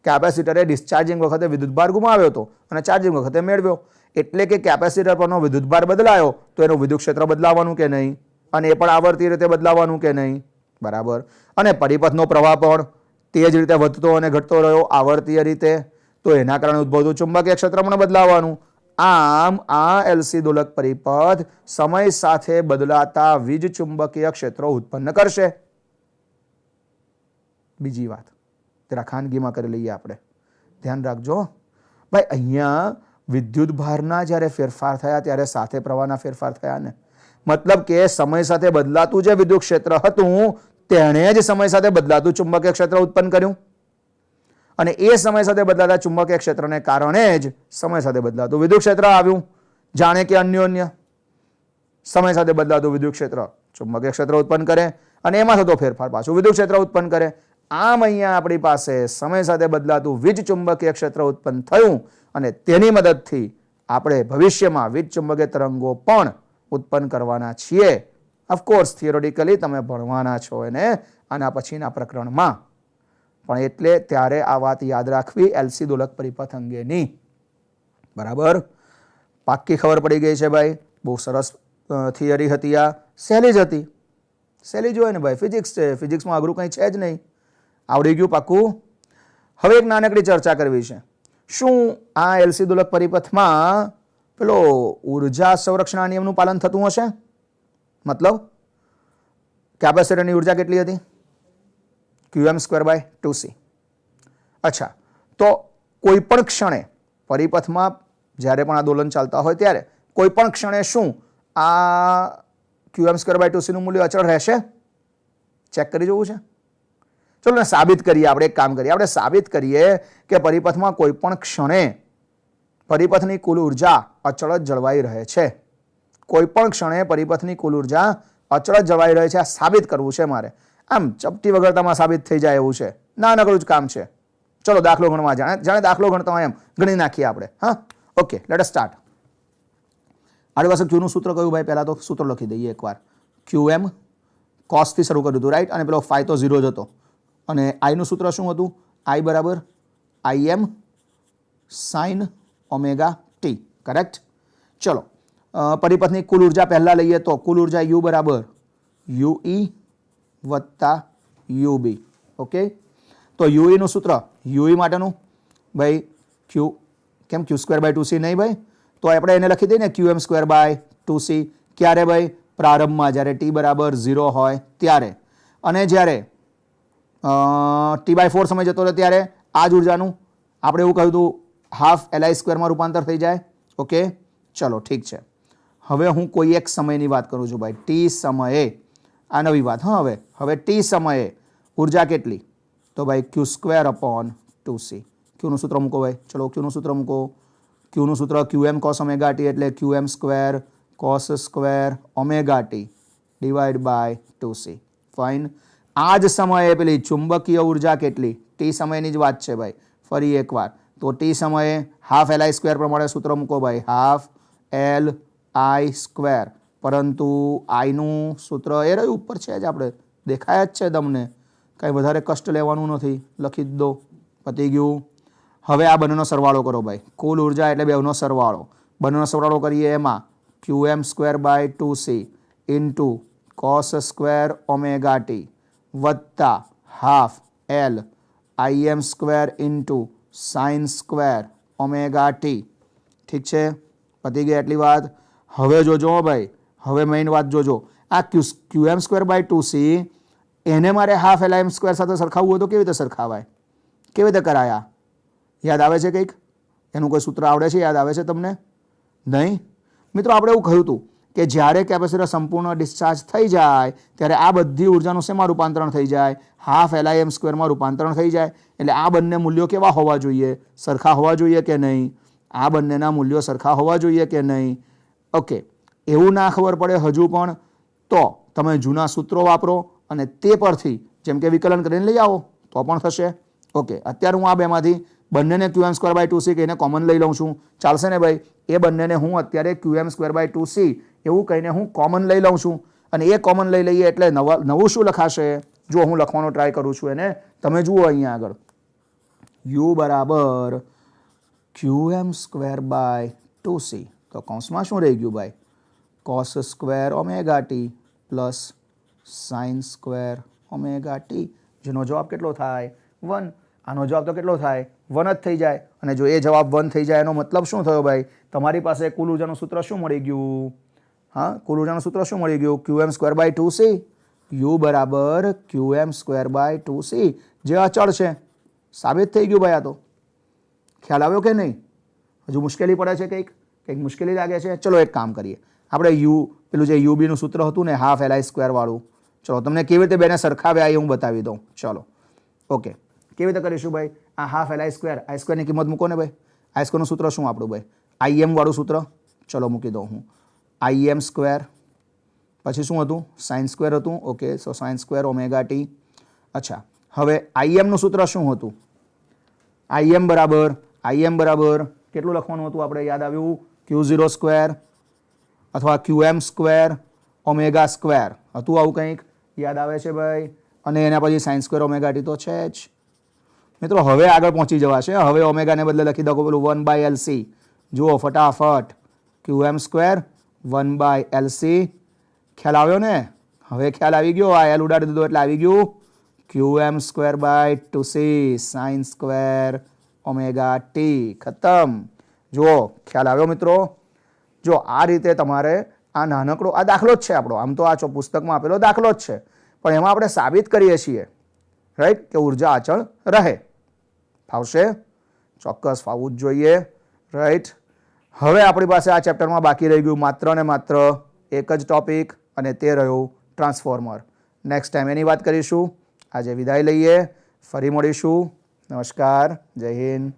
કેપેસિટરે ડિસ્ચાર્જિંગ વખતે વિદ્યુતભાર ગુમાવ્યો હતો અને ચાર્જિંગ વખતે મેળવ્યો. એટલે કે કેપેસિટર પરનો વિદ્યુતભાર બદલાયો તો એનું વિદ્યુત ક્ષેત્ર બદલાવાનું કે નહીં, અને એ પણ આવર્તી રીતે બદલાવાનું કે નહીં, બરાબર. અને પરિપથનો પ્રવાહ પણ તે જ રીતે વધતો અને ઘટતો રહ્યો આવર્તીય રીતે, તો એના કારણે ઉદ્ભવતું ચુંબકીય ક્ષેત્ર પણ બદલાવાનું. આમ આ એલસી દોલક પરિપથ સમય સાથે બદલાતા વીજ ચુંબકીય ક્ષેત્રો ઉત્પન્ન કરશે. બીજી વાત જરા ખાનગીમાં કરી લઈએ આપણે, ધ્યાન રાખજો ભાઈ. અહીંયા વિદ્યુત ભારના જ્યારે ફેરફાર થયા ત્યારે સાથે પ્રવાહના ફેરફાર થયા ને, મતલબ કે સમય સાથે બદલાતું જે વિદ્યુત ક્ષેત્ર હતું તેણે જ સમય સાથે બદલાતું ચુંબકીય ક્ષેત્ર ઉત્પન્ન કર્યું, અને એ સમય સાથે બદલાતા ચુંબકીય ક્ષેત્રને કારણે જ સમય સાથે બદલાતું વિદ્યુત ક્ષેત્ર આવ્યું. જાણે કે અન્યોન્ય સમય સાથે બદલાતું વિદ્યુત ક્ષેત્ર ચુંબકીય ક્ષેત્ર ઉત્પન્ન કરે અને એમાં થતો ફેરફાર પાછું વિદ્યુત ક્ષેત્ર ઉત્પન્ન કરે. આમ અહીંયા આપણી પાસે સમય સાથે બદલાતું વીજ ચુંબકીય ક્ષેત્ર ઉત્પન્ન થયું અને તેની મદદથી આપણે ભવિષ્યમાં વીજ ચુંબકીય તરંગો પણ ઉત્પન્ન કરવાના છીએ. ઓફકોર્સ થિયોરેટિકલી તમે ભણવાના છો એને આના પછીના પ્રકરણમાં, પણ એટલે ત્યારે આ વાત યાદ રાખવી એલસી દોલક પરિપથ અંગેની, બરાબર. પાક્કી ખબર પડી ગઈ છે ભાઈ. બહુ સરસ થિયરી હતી આ, સહેલી જ હતી. સહેલી જ હોય ને ભાઈ, ફિઝિક્સ છે, ફિઝિક્સમાં અઘરું કંઈ છે જ નહીં. આવડી ગયું પાક્કું. હવે એક નાનકડી ચર્ચા કરવી છે. શું આ એલસી દોલક પરિપથમાં પેલો ઉર્જા સંરક્ષણ નિયમનું પાલન થતું હશે? મતલબ કેપેસિટરની ઉર્જા કેટલી હતી? Qm²/2c. અચ્છા, તો કોઈ પણ ક્ષણે પરિપથમાં જ્યારે પણ આ દોલન ચાલતા હોય ત્યારે કોઈ પણ ક્ષણે શું આ Qm²/2c નું મૂલ્ય અચળ રહેશે? ચેક કરી જોવું છે. ચલો ને સાબિત કરીએ આપણે. એક કામ કરીએ, આપણે સાબિત કરીએ કે પરિપથમાં કોઈ પણ ક્ષણે પરિપથની કુલ ઉર્જા અચળ જ જળવાઈ રહે છે. કોઈ પણ ક્ષણે પરિપથની કુલ ઉર્જા અચળ જ જળવાઈ રહે છે. આ સાબિત કરવું છે મારે. આમ ચપટી વગરતામાં સાબિત થઈ જાય એવું છે, નાનકડું જ કામ છે. ચલો દાખલો ગણવા જાણે દાખલો ગણતા હોય એમ ગણી નાખીએ આપણે. હા, ઓકે, લેટ અસ સ્ટાર્ટ. આપણી પાસે ક્યુનું સૂત્ર કયું ભાઈ? પહેલા તો સૂત્ર લખી દઈએ એકવાર. Qm cos થી શરૂ કર્યું હતું, રાઈટ, અને પેલો ફાઈ તો 0 જ હતો. અને આઈ નું સૂત્ર શું હતું? I બરાબર Im sin omega T, correct. ચલો પરિપથની કુલ ઉર્જા પહેલા લઈએ તો કુલ ઉર્જા U બરાબર UE વત્તા UB. ઓકે, તો UE નું સૂત્ર, UE માટેનું ભાઈ Q, કેમ Q²/2c નહીં ભાઈ? તો આપણે એને લખી દઈએ ને Qm²/2c. ક્યારે ભાઈ? પ્રારંભમાં, જ્યારે t બરાબર 0 હોય ત્યારે. અને જ્યારે t/4 સમય જતો રહે ત્યારે આ જ ઉર્જાનું આપણે એવું કહ્યું હતું હાફ Li² માં રૂપાંતર થઈ જાય. ઓકે, ચલો ઠીક છે. હવે હું કોઈ એક સમયની વાત કરું છું ભાઈ. t સમયે, આ નવી વાત. હા, હવે t સમયે ઉર્જા કેટલી? તો ભાઈ Q²/2c. Q નું સૂત્ર મૂકો ભાઈ. ચલો Q નું સૂત્ર મૂકો. Q નું સૂત્ર Qm cos ઓમેગા t એટલે Qm² cos² omega t /2c. Fine. આ જ સમયે પેલી ચુંબકીય ઉર્જા કેટલી? t સમયની જ વાત છે ભાઈ. ફરી એકવાર, તો t સમયે હાફ Li² પ્રમાણે સૂત્ર મૂકો ભાઈ, હાફ Li². પરંતુ I નું સૂત્ર એ રહ્યું ઉપર છે જ, આપણે દેખાય જ છે તમને, કાંઈ વધારે કષ્ટ લેવાનું નથી, લખી જ દો, પતી ગયું. હવે આ બંનેનો સરવાળો કરો ભાઈ. કુલ ઉર્જા એટલે બેવનો સરવાળો. બંનેનો સરવાળો કરીએ એમાં Qm²/2c into cos² omega t વત્તા half Im² into sin² omega t. ઠીક છે, પતી ગઈ એટલી વાત. હવે જોજો ભાઈ, હવે મેઇન વાત જોજો. આ Qm²/2c એને મારે હાફ Lim² સાથે સરખાવવું હોય તો કેવી રીતે સરખાવાય? કેવી રીતે કરાયા? યાદ આવે છે કંઈક? એનું કોઈ સૂત્ર આવડે છે? યાદ આવે છે તમને? નહીં મિત્રો, આપણે એવું કહ્યું હતું કે જ્યારે કેપેસિટર સંપૂર્ણ ડિસ્ચાર્જ થઈ જાય ત્યારે આ બધી ઉર્જાનું શેમાં રૂપાંતરણ થઈ જાય? હાફ Lim² માં રૂપાંતરણ થઈ જાય. એટલે આ બંને મૂલ્યો કેવા હોવા જોઈએ? સરખા હોવા જોઈએ કે નહીં? આ બંનેના મૂલ્યો સરખા હોવા જોઈએ કે નહીં? ઓકે, એવું ના ખબર પડે હજુ પણ તો તમે જૂના સૂત્રો વાપરો અને તે પરથી જેમ કે વિકલન કરીને લઈ આવો તો પણ થશે. ઓકે, અત્યારે હું આ બેમાંથી બંનેને Qm²/2c કહીને કોમન લઈ લઉં છું, ચાલશે ને ભાઈ? એ બંનેને હું અત્યારે Qm²/2c એવું કહીને હું કોમન લઈ લઉં છું. અને એ કોમન લઈ લઈએ એટલે નવું શું લખાશે? જો હું લખવાનો ટ્રાય કરું છું એને તમે જુઓ અહીંયા આગળ u બરાબર qm સ્ક્વેર બાય 2c. તો કૌંસમાં શું રહી ગયું ભાઈ? cos square omega T plus sign square omega T, જેનો જવાબ કેટલો થાય? 1. આનો જવાબ તો કેટલો થાય? 1 જ થઈ જાય. અને જો એ જવાબ 1 થઈ જાય એનો મતલબ શું થયો ભાઈ? તમારી પાસે કુલ ઉર્જાનું સૂત્ર શું મળી ગયું? હા, કુલ ઉર્જાનું સૂત્ર શું મળી ગયું? qm square by 2c. u બરાબર qm સ્ક્વેર બાય 2c, જે અચળ છે. સાબિત થઈ ગયું ભાઈ. આ તો ખ્યાલ આવ્યો કે નહીં? હજુ મુશ્કેલી પડે છે? કંઈક મુશ્કેલી લાગે છે? ચલો એક કામ કરીએ, આપણે પેલું જે યુબીનું સૂત્ર હતું ને હાફ એલ આઈ સ્ક્વેર વાળું, ચલો તમને કેવી રીતે બેને સરખાવ્યા એ હું બતાવી દઉં. ચલો ઓકે, કેવી રીતે કરીશું ભાઈ? આ હાફ એલ આઈ સ્ક્વેરની કિંમત મૂકો ને ભાઈ. આઈ સ્ક્વેરનું સૂત્ર શું આપણું ભાઈ? આઈએમ વાળું સૂત્ર. ચલો મૂકી દઉં હું. આઈએમ સ્ક્વેર પછી શું હતું? સાઇન સ્ક્વેર હતું. ઓકે, સો સાઇન સ્ક્વેર ઓમેગા ટી. અચ્છા, હવે આઈએમનું સૂત્ર શું હતું? આઈએમ બરાબર કેટલું લખવાનું હતું આપણે? યાદ આવ્યું? Q0 સ્ક્વેર અથવા QM સ્ક્વેર ઓમેગા સ્ક્વેર હતું, આવું કંઈક યાદ આવે છે ભાઈ? અને એના પછી સાઇન સ્ક્વેર ઓમેગા ટી તો છે જ મિત્રો. હવે આગળ પહોંચી જવાશે. હવે ઓમેગાને બદલે લખી દો પેલું 1/LC. જુઓ ફટાફટ, QM સ્ક્વેર 1/LC. ખ્યાલ આવ્યો ને? હવે ખ્યાલ આવી ગયો. આ એલ ઉડાડી દીધો એટલે આવી ગયું QM square by 2c sine square omega T. ખતમ. જુઓ ખ્યાલ આવ્યો મિત્રો? જો આ રીતે તમારે આ નાનકડો આ દાખલો જ છે આપણો, આમ તો આ પુસ્તકમાં આપેલો દાખલો જ છે, પણ એમાં આપણે સાબિત કરીએ છીએ રાઈટ કે ઉર્જા અચળ રહે. ફાવશે? ચોક્કસ ફાવવું જ જોઈએ રાઈટ. હવે આપણી પાસે આ ચેપ્ટરમાં બાકી રહી ગયું માત્ર ને માત્ર એક જ ટોપિક, અને તે રહ્યું ટ્રાન્સફોર્મર. નેક્સ્ટ ટાઈમ એની વાત કરીશું. આજે વિદાય લઈએ, ફરી મળીશું. નમસ્કાર, જય હિન્દ.